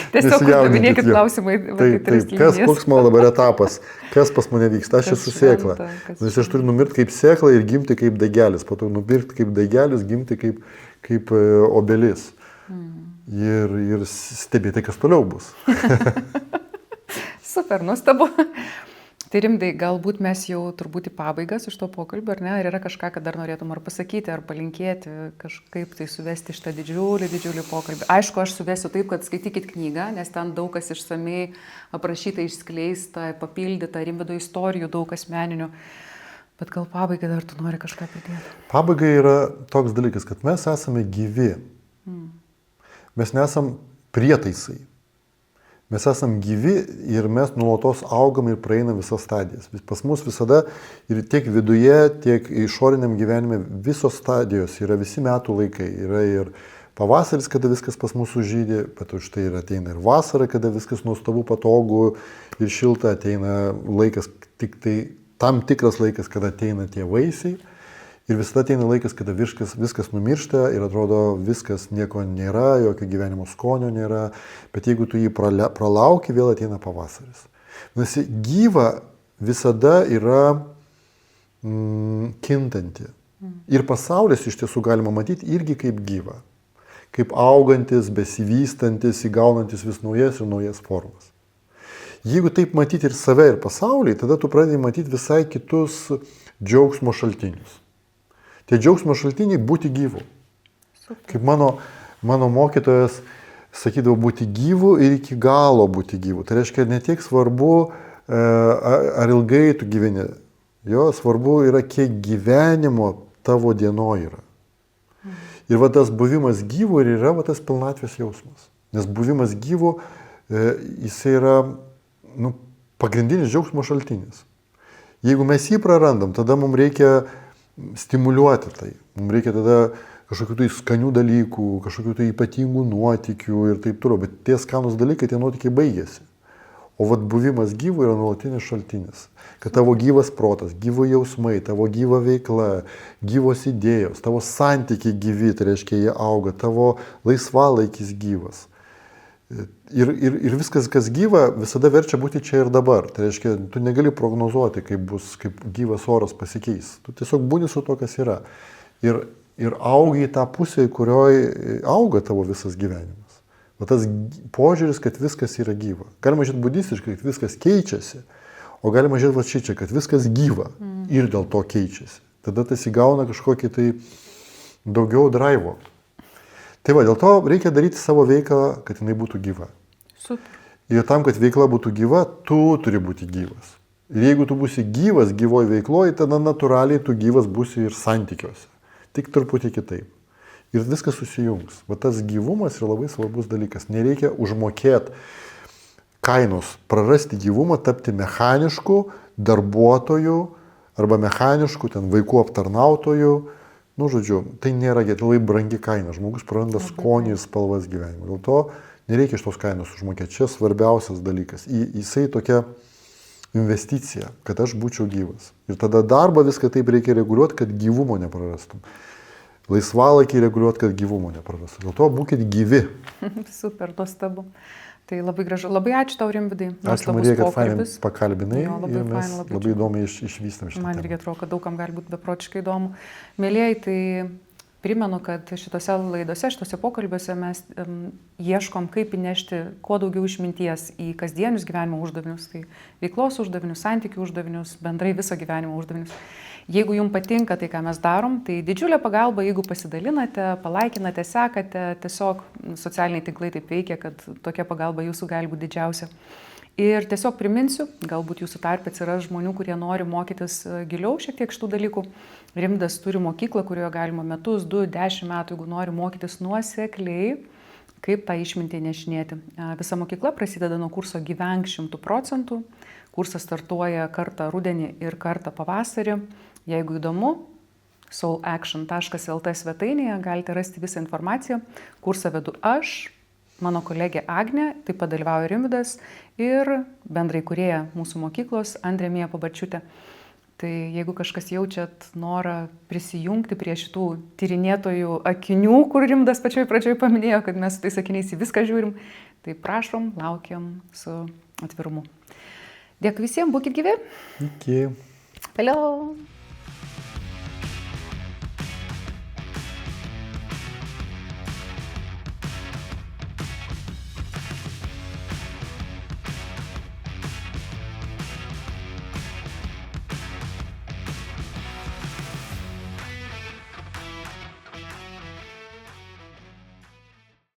Tiesiog uždavinėkit klausimai. Taip. Koks man dabar etapas? Kas pas mane vyksta? Aš esu sėkla. Nes aš turiu numirti kaip sėkla ir gimti kaip daigelis. Po to nupirkti kaip daigelis, gimti kaip obelis. Ir stebėti, kas toliau bus. Super, nuostabu. Tai Rimdai, galbūt mes jau turbūt į pabaigą iš to pokalbio, ar ne? Ar yra kažką, kad dar norėtum ar pasakyti, ar palinkėti, kažkaip tai suvesti šitą didžiulį pokalbį. Aišku, aš suvesiu taip, kad skaitykit knygą, nes ten daug kas išsamei aprašyta, išskleista, papildyta, Rimvydo istorijų, daug asmeninių. Bet gal pabaigai dar tu nori kažką pridėti? Pabaigai yra toks dalykas, kad mes esame gyvi. Mes nesam prietaisai. Mes esam gyvi ir mes nuolatos augam ir praeinam visas stadijas. Pas mus visada ir tiek viduje, tiek išoriniam gyvenime visos stadijos yra visi metų laikai. Yra ir pavasaris, kada viskas pas mus sužydė, bet už tai ir ateina ir vasara, kada viskas nuostabu, patogu ir šilta, ateina laikas, tik tai tam tikras laikas, kada ateina tie vaisiai. Ir visada ateina laikas, kada viskas numiršta ir atrodo viskas nieko nėra, jokio gyvenimo skonio nėra, bet jeigu tu jį pralauki, vėl ateina pavasaris. Nes gyva visada yra kintanti. Ir pasaulis iš tiesų galima matyti irgi kaip gyva. Kaip augantis, besivystantis, įgaunantis vis naujas ir naujas formas. Jeigu taip matyti ir save, ir pasaulį, tada tu pradedi matyti visai kitus džiaugsmo šaltinius. Tie džiaugsmo šaltiniai būti gyvu. Super. Kaip mano mokytojas sakydavo, būti gyvu ir iki galo būti gyvu. Tai reiškia, ne tiek svarbu, ar ilgai tu gyveni. Jo, svarbu yra, kiek gyvenimo tavo dienoje yra. Ir tas buvimas gyvu ir yra tas pilnatvės jausmas. Nes buvimas gyvu, jis yra pagrindinis džiaugsmo šaltinis. Jeigu mes jį prarandam, tada mums reikia stimuliuoti tai. Mums reikia tada kažkokių tai skanių dalykų, kažkokių tai ypatingų nuotykių ir taip toliau. Bet tie skanūs dalykai, tie nuotykiai baigėsi. O vat buvimas gyvu yra nuolatinis šaltinis. Kad tavo gyvas protas, gyvo jausmai, tavo gyva veikla, gyvos idėjos, tavo santykiai gyvi, tai reiškia jie auga, tavo laisvalaikis gyvas. Ir viskas, kas gyva, visada verčia būti čia ir dabar. Tai reiškia, tu negali prognozuoti, kaip gyvas oras pasikeis. Tu tiesiog būni su to, kas yra. Ir augi į tą pusę, į kurioje auga tavo visas gyvenimas. O tas požiūris, kad viskas yra gyva. Galima žiūrėti budistiškai, kad viskas keičiasi, o galima žiūrėti va čia, kad viskas gyva ir dėl to keičiasi. Tada tas įgauna kažkokį tai daugiau drivo. Tai va, dėl to reikia daryti savo veiklą, kad jinai būtų gyva. Super. Ir tam, kad veikla būtų gyva, tu turi būti gyvas. Ir jeigu tu būsi gyvas gyvoj veikloje, tada natūraliai tu gyvas būsi ir santykiuose. Tik truputį kitaip. Ir viskas susijungs. Va tas gyvumas yra labai svarbus dalykas. Nereikia užmokėti kainos, prarasti gyvumą, tapti mechanišku darbuotoju arba mechanišku ten vaikų aptarnautoju. Nu, žodžiu, tai nėra labai brangi kaina. Žmogus praranda skonį ir spalvas gyvenimo. Dėl to nereikia iš tos kainos užmokėti. Čia svarbiausias dalykas. Jisai tokia investicija, kad aš būčiau gyvas. Ir tada darbą viską taip reikia reguliuoti, kad gyvumo neprarastum. Laisvalaikį reguliuoti, kad gyvumo neprarastum. Dėl to būkit gyvi. Super, nuostabu. Tai labai gražu. Labai ačiū tau, Rimvydai. Ačiū, Marija, kad fainai pakalbinai. Jo, labai ir mes fainai, labai įdomiai išvystėm šitą. Man irgi atrodo, kad daugam gali būti beprotiškai įdomu. Mėlyjei, tai primenu, kad šitose laidose, šitose pokalbiuose mes ieškom, kaip įnešti kuo daugiau išminties į kasdienius gyvenimo uždavinius, tai veiklos uždavinius, santykių uždavinius, bendrai viso gyvenimo uždavinius. Jeigu jums patinka tai, ką mes darom, tai didžiulė pagalba, jeigu pasidalinate, palaikinate, sekate, tiesiog socialiniai tinklai taip veikia, kad tokia pagalba jūsų gali būti didžiausia. Ir tiesiog priminsiu, galbūt jūsų tarpe atsiras žmonių, kurie nori mokytis giliau šiek tiek šitų dalykų. Rimvydas turi mokyklą, kurioje galima metus, 2, 10 metų, jeigu nori mokytis nuosekliai, kaip tą išmintį nešinėti. Visa mokykla prasideda nuo kurso Gyvenk 100%. Kursas startuoja kartą rudenį ir kartą pavasarį. Jeigu įdomu, soulaction.lt svetainėje galite rasti visą informaciją. Kursą vedu aš, mano kolegė Agnė, taip pat dalyvauja Rimvydas ir bendrai kūrėja mūsų mokyklos Andrė Mija Pabarčiūtė. Tai jeigu kažkas jaučiat norą prisijungti prie šitų tyrinėtojų akinių, kur Rimvydas pačioj pradžioj paminėjo, kad mes su tais akiniais į viską žiūrim, tai prašom, laukiam su atvirumu. Dėkui visiems, būkit gyvi. Iki. Vėliau.